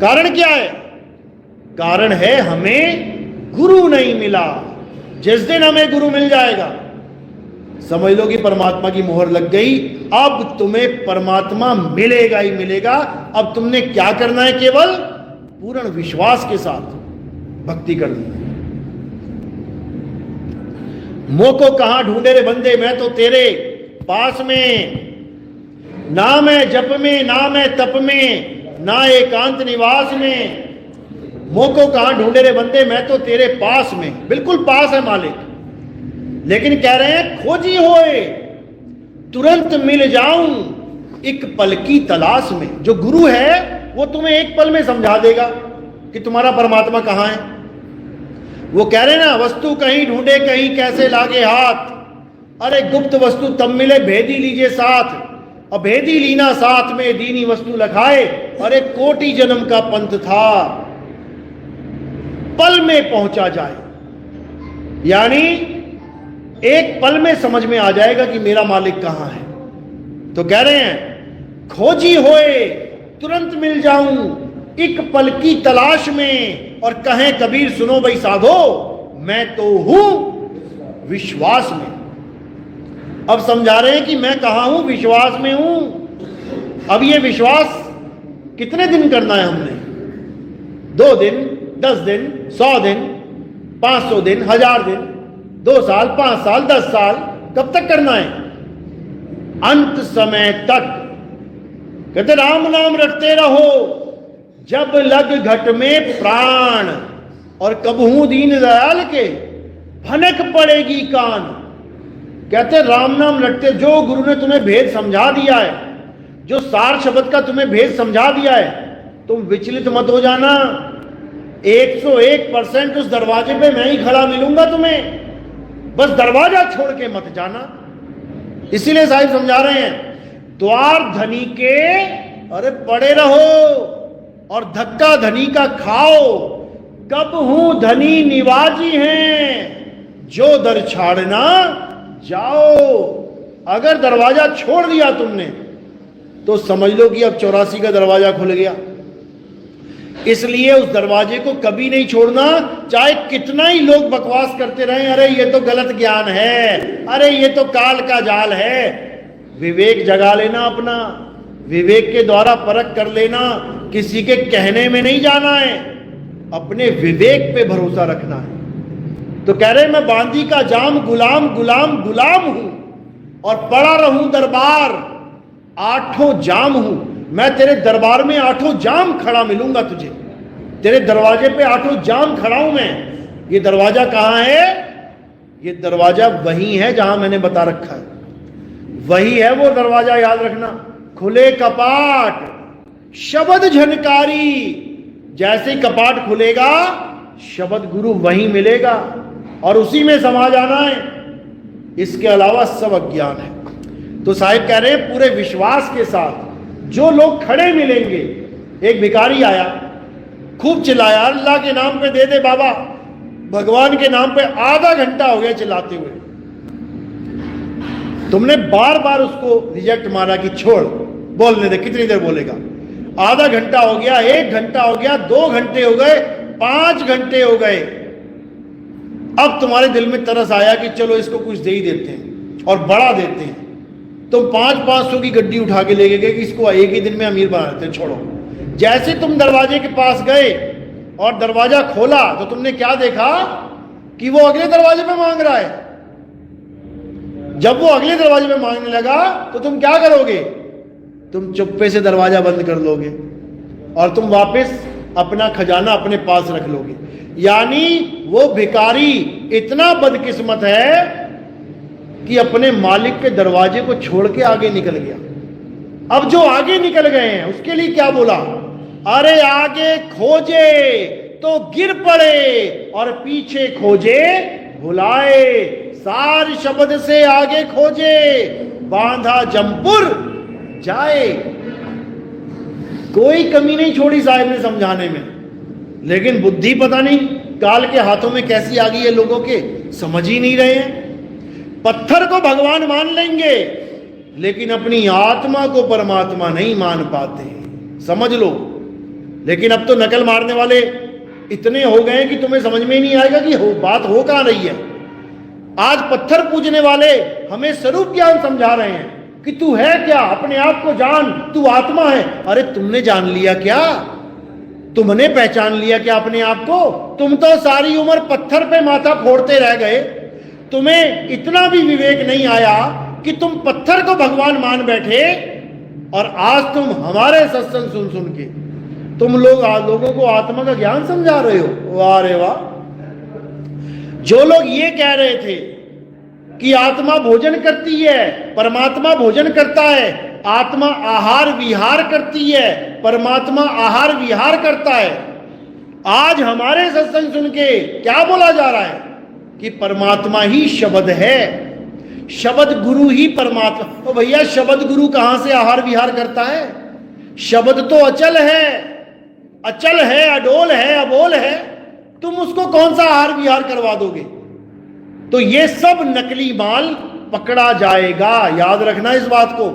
कारण क्या है, कारण है हमें गुरु नहीं मिला। जिस दिन हमें गुरु मिल जाएगा समझ लो कि परमात्मा की मोहर लग गई। अब तुम्हें परमात्मा मिलेगा ही मिलेगा। अब तुमने क्या करना है, केवल पूर्ण विश्वास के साथ भक्ति करनी है। मोको कहां ढूंढे रे बंदे, मैं तो तेरे पास में, ना मैं जप में, ना मैं तप में, ना एकांत निवास में। मोको कहां ढूंढे रे बंदे, मैं तो तेरे पास में, बिल्कुल पास है मालिक। लेकिन कह रहे हैं खोजी होए तुरंत मिल जाऊं एक पल की तलाश में। जो गुरु है वो तुम्हें एक पल में समझा देगा कि तुम्हारा परमात्मा कहां है। वो कह रहे ना, वस्तु कहीं ढूंढे कहीं कैसे लागे हाथ, अरे गुप्त वस्तु तब मिले भेदी लीजिए साथ। अब भेदी लीना साथ में दीनी वस्तु लखाए, अरे कोटि जन्म का पंथ था पल में पहुंचा जाए। यानी एक पल में समझ में आ जाएगा कि मेरा मालिक कहां है। तो कह रहे हैं खोजी होए तुरंत मिल जाऊं एक पल की तलाश में। और कहें कबीर सुनो भाई साधो, मैं तो हूं विश्वास में। अब समझा रहे हैं कि मैं कहां हूं, विश्वास में हूं। अब ये विश्वास कितने दिन करना है हमने, 2 दिन, 10 दिन, 100 दिन, 500 दिन, 1000 दिन, 2 साल, 5 साल, 10 साल, कब तक करना है, अंत समय तक। कहते राम नाम रटते रहो जब लग घट में प्राण, और कबहू दीन दयाल के भनक पड़ेगी कान। कहते राम नाम रटते, जो गुरु ने तुम्हें भेद समझा दिया है, जो सार शब्द का तुम्हें भेद समझा दिया है, तुम विचलित मत हो जाना। 101% उस दरवाजे पे मैं ही खड़ा मिलूंगा तुम्हें, बस दरवाजा छोड़ के मत जाना। इसीलिए साहिब समझा रहे हैं, द्वार धनी के अरे पड़े रहो और धक्का धनी का खाओ। कब हूं धनी निवाजी हैं, जो दर छाड़ना जाओ। अगर दरवाजा छोड़ दिया तुमने तो समझ लो कि अब 84 का दरवाजा खुल गया। इसलिए उस दरवाजे को कभी नहीं छोड़ना, चाहे कितना ही लोग बकवास करते रहें, अरे ये तो गलत ज्ञान है, अरे ये तो काल का जाल है। विवेक जगा लेना अपना, विवेक के द्वारा परख कर लेना, किसी के कहने में नहीं जाना है, अपने विवेक पे भरोसा रखना है। तो कह रहे मैं बांदी का जाम गुलाम गुलाम गुलाम हूं और पड़ा रहूं दरबार, 8 जाम हूं। मैं तेरे दरबार में 8 जाम खड़ा मिलूंगा तुझे, तेरे दरवाजे पे 8 जाम खड़ा हूं मैं। ये दरवाजा कहां है? ये दरवाजा वही है जहां मैंने बता रखा है, वही है वो दरवाजा, याद रखना। खुले कपाट शब्द झनकारी, जैसे कपाट खुलेगा शब्द गुरु वहीं मिलेगा और उसी में समा जाना है, इसके अलावा सब अज्ञान है। तो साहिब कह रहे हैं पूरे विश्वास के साथ जो लोग खड़े मिलेंगे। एक भिखारी आया, खूब चिल्लाया, अल्लाह के नाम पे दे दे बाबा, भगवान के नाम पे। आधा घंटा हो गया चिल्लाते हुए, तुमने बार बार उसको रिजेक्ट मारा कि छोड़, बोलने दे, कितनी देर बोलेगा। आधा घंटा हो गया, 1 घंटा हो गया, 2 घंटे हो गए, 5 घंटे हो गए। अब तुम्हारे दिल में तरस आया कि चलो इसको कुछ दे ही देते हैं और बढ़ा देते हैं। तुम 500-500 की गड्डी उठा के लेके गए कि इसको एक ही दिन में अमीर बना देते हैं, छोड़ो। जैसे तुम दरवाजे के पास गए और दरवाजा खोला तो तुमने क्या देखा कि वो अगले दरवाजे पे मांग रहा है। जब वो अगले दरवाजे पे मांगने लगा तो तुम क्या करोगे? तुम चुप्पे से दरवाजा बंद कर लोगे और तुम वापस अपना खजाना अपने पास रख लोगे। यानी वो भिखारी इतना बदकिस्मत है कि अपने मालिक के दरवाजे को छोड़ के आगे निकल गया। अब जो आगे निकल गए हैं उसके लिए क्या बोला? अरे आगे खोजे तो गिर पड़े और पीछे खोजे भुलाए, सार शब्द से आगे खोजे, बांधा जमपुर जाए। कोई कमी नहीं छोड़ी साहिब ने समझाने में, लेकिन बुद्धि पता नहीं काल के हाथों में कैसी आ गई है, लोगों के समझ ही नहीं रहे हैं। पत्थर को भगवान मान लेंगे लेकिन अपनी आत्मा को परमात्मा नहीं मान पाते, समझ लो। लेकिन अब तो नकल मारने वाले इतने हो गए कि तुम्हें समझ में ही नहीं आएगा कि बात हो कहां रही है। आज पत्थर पूजने वाले हमें स्वरूप ज्ञान समझा रहे हैं कि तू है क्या, अपने आप को जान, तू आत्मा है। अरे तुमने जान लिया क्या? तुमने पहचान लिया क्या अपने आप को? तुम तो सारी उम्र पत्थर पे माथा फोड़ते रह गए, तुम्हें इतना भी विवेक नहीं आया कि तुम पत्थर को भगवान मान बैठे। और आज तुम हमारे सत्संग सुन सुन के तुम लोगों को आत्मा का ज्ञान समझा रहे हो। वाह रे वाह। जो लोग ये कह रहे थे कि आत्मा भोजन करती है, परमात्मा भोजन करता है, आत्मा आहार विहार करती है, परमात्मा आहार विहार करता है, आज हमारे सत्संग सुन के क्या बोला जा रहा है कि परमात्मा ही शब्द है, शब्द गुरु ही परमात्मा। तो भैया शब्द गुरु कहां से आहार विहार करता है? शब्द तो अचल है, अचल है, अडोल है, अबोल है, तुम उसको कौन सा आहार विहार करवा दोगे? तो ये सब नकली माल पकड़ा जाएगा, याद रखना इस बात को।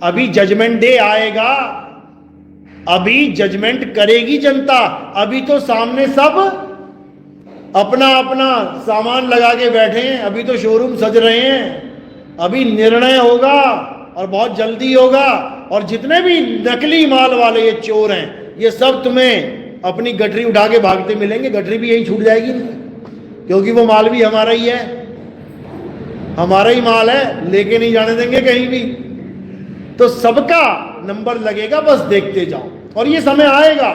अभी जजमेंट डे आएगा, अभी जजमेंट करेगी जनता। अभी तो सामने सब अपना अपना सामान लगा के बैठे हैं, अभी तो शोरूम सज रहे हैं, अभी निर्णय होगा और बहुत जल्दी होगा। और जितने भी नकली माल वाले ये चोर हैं, ये सब तुम्हें अपनी गठरी उठा के भागते मिलेंगे। गठरी भी यही छूट जाएगी, क्योंकि वो माल भी हमारा ही है, हमारा ही माल है, लेके नहीं जाने देंगे कहीं भी। तो सबका नंबर लगेगा, बस देखते जाओ। और ये समय आएगा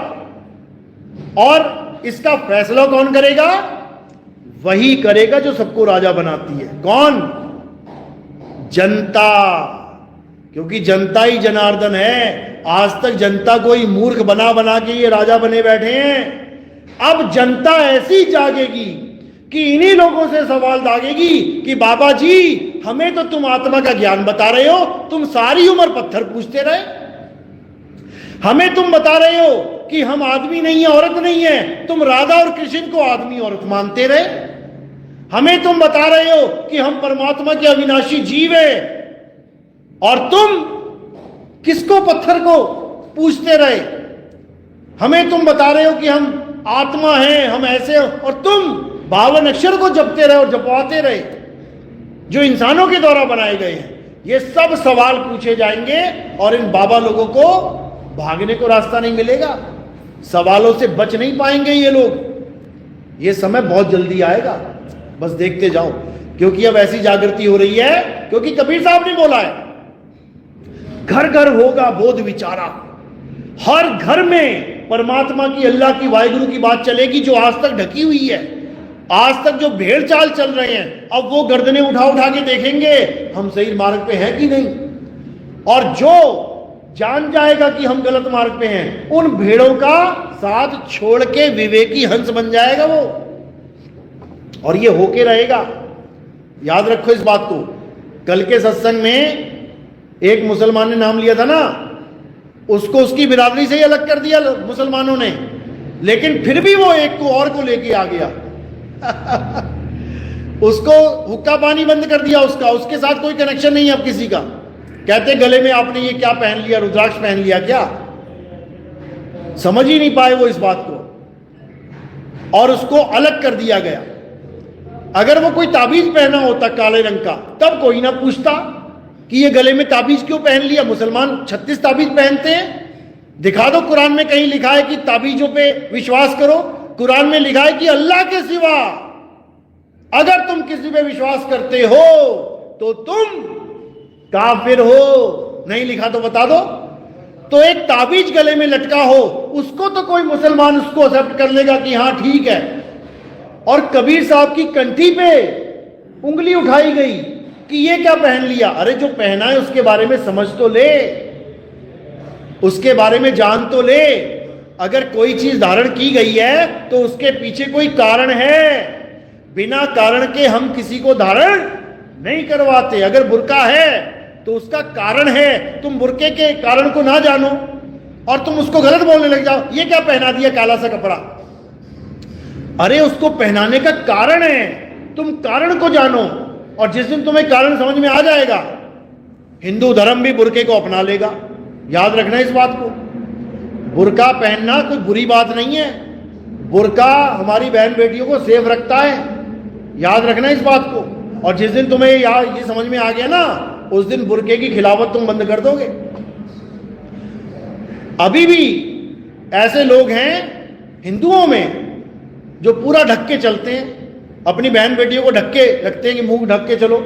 और इसका फैसला कौन करेगा? वही करेगा जो सबको राजा बनाती है। कौन? जनता। क्योंकि जनता ही जनार्दन है। आज तक जनता को ही मूर्ख बना बना के ये राजा बने बैठे हैं। अब जनता ऐसी जागेगी कि इन्हीं लोगों से सवाल दागेगी कि बाबा जी हमें तो तुम आत्मा का ज्ञान बता रहे हो, तुम सारी उम्र पत्थर पूजते रहे। हमें तुम बता रहे हो कि हम आदमी नहीं है, औरत नहीं है, तुम राधा और कृष्ण को आदमी औरत मानते रहे। हमें तुम बता रहे हो कि हम परमात्मा के अविनाशी जीव है, और तुम किसको पत्थर को पूछते रहे? हमें तुम बता रहे हो कि हम आत्मा हैं, हम ऐसे हो, और तुम 52 अक्षर को जपते रहे और जपवाते रहे जो इंसानों के द्वारा बनाए गए हैं। ये सब सवाल पूछे जाएंगे और इन बाबा लोगों को भागने को रास्ता नहीं मिलेगा, सवालों से बच नहीं पाएंगे ये लोग। ये समय बहुत जल्दी आएगा, बस देखते जाओ, क्योंकि अब ऐसी जागृति हो रही है, क्योंकि कबीर साहब ने बोला है, घर घर होगा बोध विचारा। हर घर में परमात्मा की, अल्लाह की, वाहिगुरु की बात चलेगी, जो आज तक ढकी हुई है। आज तक जो भेड़ चाल चल रहे हैं, अब वो गर्दनें उठा उठा के देखेंगे हम सही मार्ग पे हैं कि नहीं। और जो जान जाएगा कि हम गलत मार्ग पे हैं, उन भेड़ों का साथ छोड़ के विवेकी हंस बन जाएगा वो, और ये होके रहेगा। याद रखो इस बात को। कल के सत्संग में एक मुसलमान ने नाम लिया था ना, उसको उसकी बिरादरी से ही अलग कर दिया मुसलमानों ने, लेकिन फिर भी वो एक को और को लेके आ गया उसको हुक्का पानी बंद कर दिया उसका, उसके साथ कोई कनेक्शन नहीं है अब किसी का। कहते गले में आपने ये क्या पहन लिया, रुद्राक्ष पहन लिया क्या? समझ ही नहीं पाए वो इस बात को, और उसको अलग कर दिया गया। अगर वो कोई ताबीज पहना होता काले रंग का, तब कोई ना पूछता कि ये गले में ताबीज क्यों पहन लिया। मुसलमान 36 ताबीज पहनते हैं, दिखा दो कुरान में कहीं लिखा है कि ताबीजों पे विश्वास करो। कुरान में लिखा है कि अल्लाह के सिवा अगर तुम किसी पे विश्वास करते हो तो तुम काफिर हो। नहीं लिखा तो बता दो। तो एक ताबीज गले में लटका हो, उसको तो कोई मुसलमान उसको एक्सेप्ट कर लेगा कि हाँ ठीक है। और कबीर साहब की कंठी पे उंगली उठाई गई कि ये क्या पहन लिया। अरे जो पहना है उसके बारे में समझ तो ले, उसके बारे में जान तो ले। अगर कोई चीज धारण की गई है तो उसके पीछे कोई कारण है। बिना कारण के हम किसी को धारण नहीं करवाते। अगर बुर्का है तो उसका कारण है, तुम बुर्के के कारण को ना जानो और तुम उसको गलत बोलने लग जाओ, ये क्या पहना दिया काला सा कपड़ा। अरे उसको पहनाने का कारण है, तुम कारण को जानो। और जिस दिन तुम्हें कारण समझ में आ जाएगा, हिंदू धर्म भी बुर्के को अपना लेगा। याद रखना इस बात को। बुर्का पहनना कोई बुरी बात नहीं है, बुर्का हमारी बहन बेटियों को सेफ रखता है। याद रखना इस बात को। और जिस दिन तुम्हें ये समझ में आ गया ना, उस दिन बुर्के की खिलाफत तुम बंद कर दोगे। अभी भी ऐसे लोग हैं हिंदुओं में जो पूरा ढक के चलते हैं, अपनी बहन बेटियों को ढक के रखते हैं कि मुंह ढक के चलो।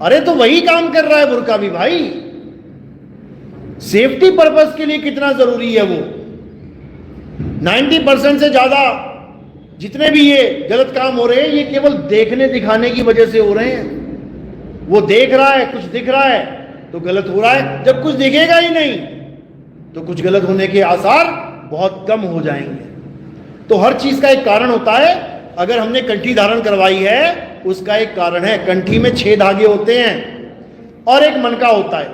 अरे तो वही काम कर रहा है बुर्का भी भाई। सेफ्टी पर्पस के लिए कितना जरूरी है वो। 90% से ज्यादा जितने भी ये गलत काम हो रहे हैं, ये केवल देखने दिखाने की वजह से हो रहे हैं। वो देख रहा है, कुछ दिख रहा है तो गलत हो रहा है। जब कुछ दिखेगा ही नहीं तो कुछ गलत होने के आसार बहुत कम हो जाएंगे। तो हर चीज का एक कारण होता है। अगर हमने कंठी धारण करवाई है, उसका एक कारण है। कंठी में 6 धागे होते हैं और एक मनका होता है।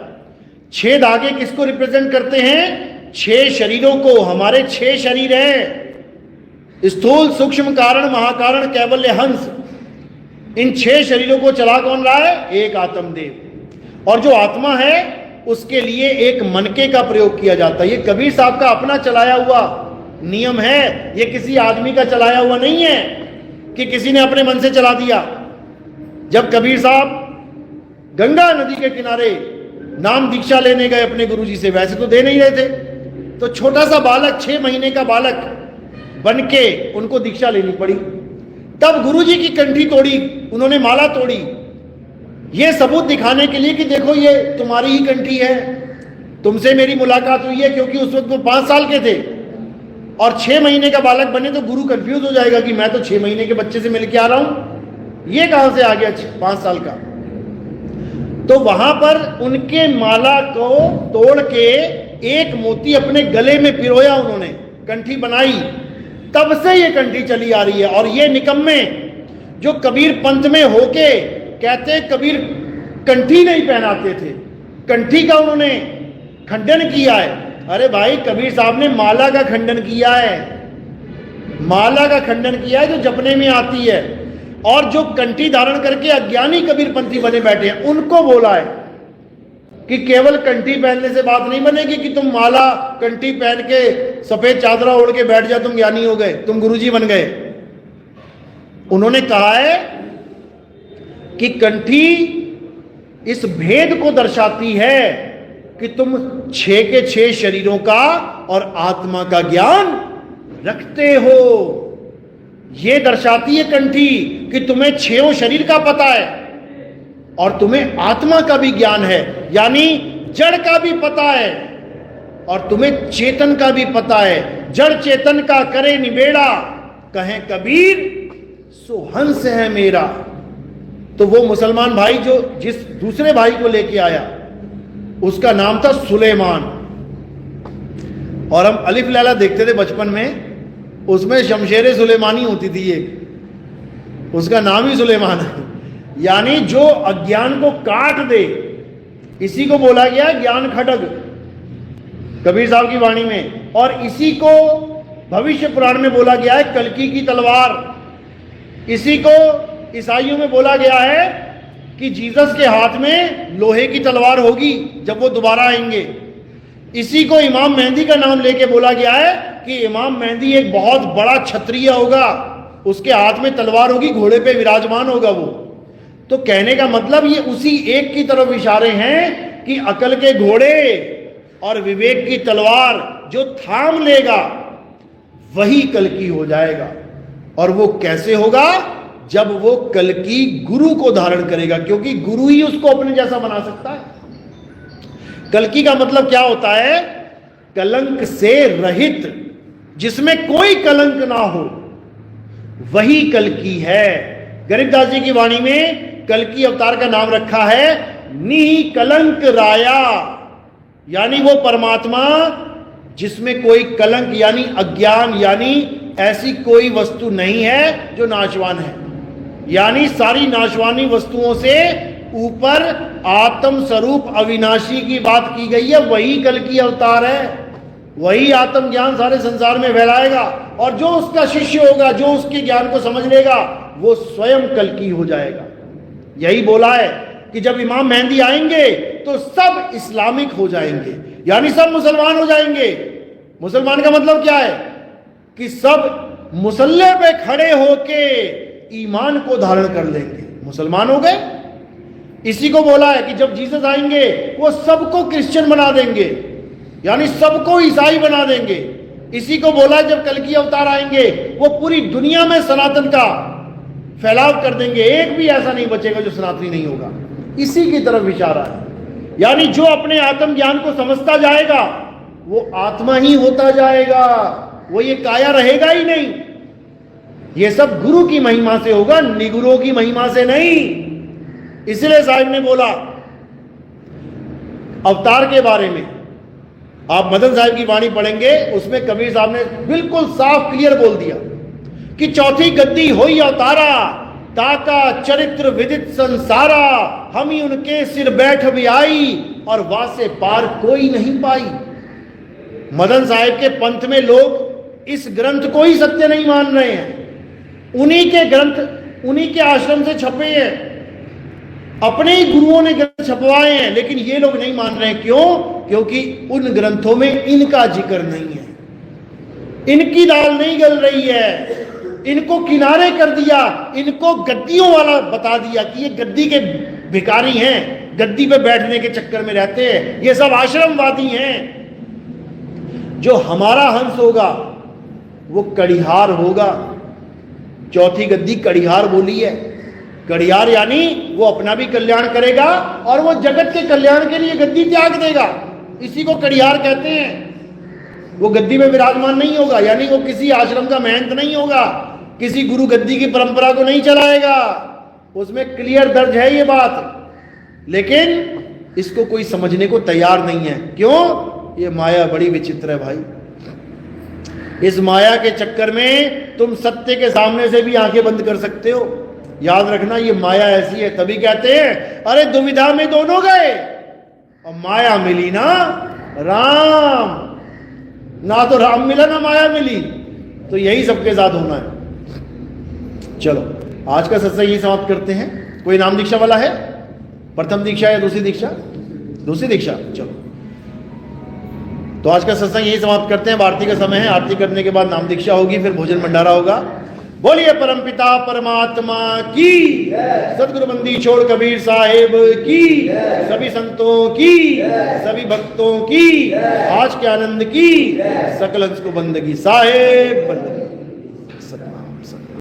6 धागे किसको रिप्रेजेंट करते हैं? 6 शरीरों को। हमारे 6 शरीर हैं, स्थूल, सूक्ष्म, कारण, महाकारण, कैवल्य, हंस। इन 6 शरीरों को चला कौन रहा है? एक आत्मदेव। और जो आत्मा है उसके लिए एक मनके का प्रयोग किया जाता है। ये कबीर साहब का अपना चलाया हुआ नियम है, ये किसी आदमी का चलाया हुआ नहीं है कि किसी ने अपने मन से चला दिया। जब कबीर साहब गंगा नदी के किनारे नाम दीक्षा लेने गए अपने गुरुजी से, वैसे तो दे नहीं रहे थे, तो छोटा सा बालक, 6 महीने का बालक बन के उनको दीक्षा लेनी पड़ी। तब गुरुजी की कंठी तोड़ी, उन्होंने माला तोड़ी, ये सबूत दिखाने के लिए कि देखो ये तुम्हारी ही कंठी है, तुमसे मेरी मुलाकात हुई है। क्योंकि उस वक्त वो 5 साल के थे और 6 महीने का बालक बने तो गुरु कंफ्यूज हो जाएगा कि मैं तो 6 महीने के बच्चे से मिल के आ रहा हूं, ये कहां से आ गया 5 साल का। तो वहां पर उनके माला को तोड़ के एक मोती अपने गले में पिरोया, उन्होंने कंठी बनाई। तब से ये कंठी चली आ रही है। और ये निकम्मे जो कबीर पंथ में होके कहते कबीर कंठी नहीं पहनाते थे, कंठी का उन्होंने खंडन किया है। अरे भाई, कबीर साहब ने माला का खंडन किया है, माला का खंडन किया है जो जपने में आती है। और जो कंठी धारण करके अज्ञानी कबीरपंथी बने बैठे हैं, उनको बोला है कि केवल कंठी पहनने से बात नहीं बनेगी कि तुम माला कंठी पहन के सफेद चादरा ओढ़ के बैठ जाओ, तुम ज्ञानी हो गए, तुम गुरुजी बन गए। उन्होंने कहा है कि कंठी इस भेद को दर्शाती है कि तुम 6 के 6 शरीरों का और आत्मा का ज्ञान रखते हो। यह दर्शाती है कंठी कि तुम्हें 6 शरीर का पता है और तुम्हें आत्मा का भी ज्ञान है, यानी जड़ का भी पता है और तुम्हें चेतन का भी पता है। जड़ चेतन का करे निबेड़ा, कहें कबीर सो हंस है मेरा। तो वो मुसलमान भाई जो जिस दूसरे भाई को लेके आया उसका नाम था सुलेमान, और हम अलिफ लैला देखते थे बचपन में, उसमें शमशेर सुलेमानी होती थी एक, उसका नाम ही सुलेमान है, यानी जो अज्ञान को काट दे, इसी को बोला गया ज्ञान खड्ग कबीर साहब की वाणी में, और इसी को भविष्य पुराण में बोला गया है कल्कि की तलवार। इसी को ईसाइयों में बोला गया है कि जीसस के हाथ में लोहे की तलवार होगी जब वो दोबारा आएंगे। इसी को इमाम मेहंदी का नाम लेके बोला गया है कि इमाम मेहंदी एक बहुत बड़ा क्षत्रिय होगा, उसके हाथ में तलवार होगी, घोड़े पे विराजमान होगा वो। तो कहने का मतलब ये उसी एक की तरफ इशारे हैं कि अकल के घोड़े और विवेक की तलवार जो थाम लेगा वही कल्कि हो जाएगा। और वो कैसे होगा? जब वो कल्कि गुरु को धारण करेगा, क्योंकि गुरु ही उसको अपने जैसा बना सकता है। कल्कि का मतलब क्या होता है? कलंक से रहित, जिसमें कोई कलंक ना हो, वही कल्कि है। गरीबदास जी की वाणी में कल्कि अवतार का नाम रखा है निकलंक राया, यानी वो परमात्मा जिसमें कोई कलंक यानी अज्ञान यानी ऐसी कोई वस्तु नहीं है जो नाशवान है, यानी सारी नाशवानी वस्तुओं से ऊपर आत्म स्वरूप अविनाशी की बात की गई है। वही कल्कि अवतार है, वही आत्म ज्ञान सारे संसार में फैलाएगा, और जो उसका शिष्य होगा, जो उसके ज्ञान को समझ लेगा, वो स्वयं कल्कि हो जाएगा। यही बोला है कि जब इमाम मेहंदी आएंगे तो सब इस्लामिक हो जाएंगे, यानी सब मुसलमान हो जाएंगे। मुसलमान का मतलब क्या है? कि सब मुसल्ले पे खड़े होके ईमान को धारण कर लेंगे, मुसलमान हो गए। इसी को बोला है कि जब जीसस आएंगे वो सबको क्रिश्चियन बना देंगे, यानी सबको ईसाई बना देंगे। इसी को बोला है जब कल्कि अवतार आएंगे वो पूरी दुनिया में सनातन का फैलाव कर देंगे, एक भी ऐसा नहीं बचेगा जो सनातनी नहीं होगा। इसी की तरफ इशारा है, यानी जो अपने आत्म ज्ञान को समझता जाएगा वो आत्मा ही होता जाएगा, वो ये काया रहेगा ही नहीं। ये सब गुरु की महिमा से होगा, निगुरों की महिमा से नहीं। इसलिए साहिब ने बोला अवतार के बारे में, आप मदन साहिब की वाणी पढ़ेंगे, उसमें कबीर साहब ने बिल्कुल साफ क्लियर बोल दिया कि चौथी गद्दी होई अवतारा, ताका चरित्र विदित संसारा, हम ही उनके सिर बैठ भी आई और वासे पार कोई नहीं पाई। मदन साहिब के पंथ में लोग इस ग्रंथ को ही सत्य नहीं मान रहे हैं। उन्हीं के ग्रंथ उन्हीं के आश्रम से छपे हैं, अपने ही गुरुओं ने ग्रंथ छपवाए हैं, लेकिन ये लोग नहीं मान रहे हैं। क्यों? क्योंकि उन ग्रंथों में इनका जिक्र नहीं है, इनकी दाल नहीं गल रही है, इनको किनारे कर दिया, इनको गद्दियों वाला बता दिया कि ये गद्दी के भिखारी हैं, गद्दी पे बैठने के चक्कर में रहते हैं, ये सब आश्रमवादी हैं। जो हमारा हंस होगा वो कड़िहार होगा। चौथी गद्दी कड़िहार बोली है, कड़िहार यानी वो अपना भी कल्याण करेगा और वो जगत के कल्याण के लिए गद्दी त्याग देगा, इसी को कड़िहार कहते हैं। वो गद्दी में विराजमान नहीं होगा, यानी वो किसी आश्रम का महंत नहीं होगा, किसी गुरु गद्दी की परंपरा को नहीं चलाएगा, उसमें क्लियर दर्ज है ये बात। लेकिन इसको कोई समझने को तैयार नहीं है। क्यों? ये माया बड़ी विचित्र है भाई। इस माया के चक्कर में तुम सत्य के सामने से भी आंखें बंद कर सकते हो। याद रखना, ये माया ऐसी है। तभी कहते हैं अरे दुविधा में दोनों गए और माया मिली ना राम, ना तो राम मिला ना माया मिली। तो यही सबके साथ होना है। चलो आज का सत्संग यही समाप्त करते हैं। कोई नाम दीक्षा वाला है? प्रथम दीक्षा या दूसरी दीक्षा? दूसरी दीक्षा, चलो। तो आज का सत्संग यही समाप्त करते हैं। आरती का समय है, आरती करने के बाद नाम दीक्षा होगी, फिर भोजन भंडारा होगा। बोलिए परमपिता परमात्मा की, सदगुरु बंदी छोड़ कबीर साहेब की, सभी संतों की, सभी भक्तों की, आज के आनंद की, सकल अंश को बंदगी साहेब बंदगी। सतनाम।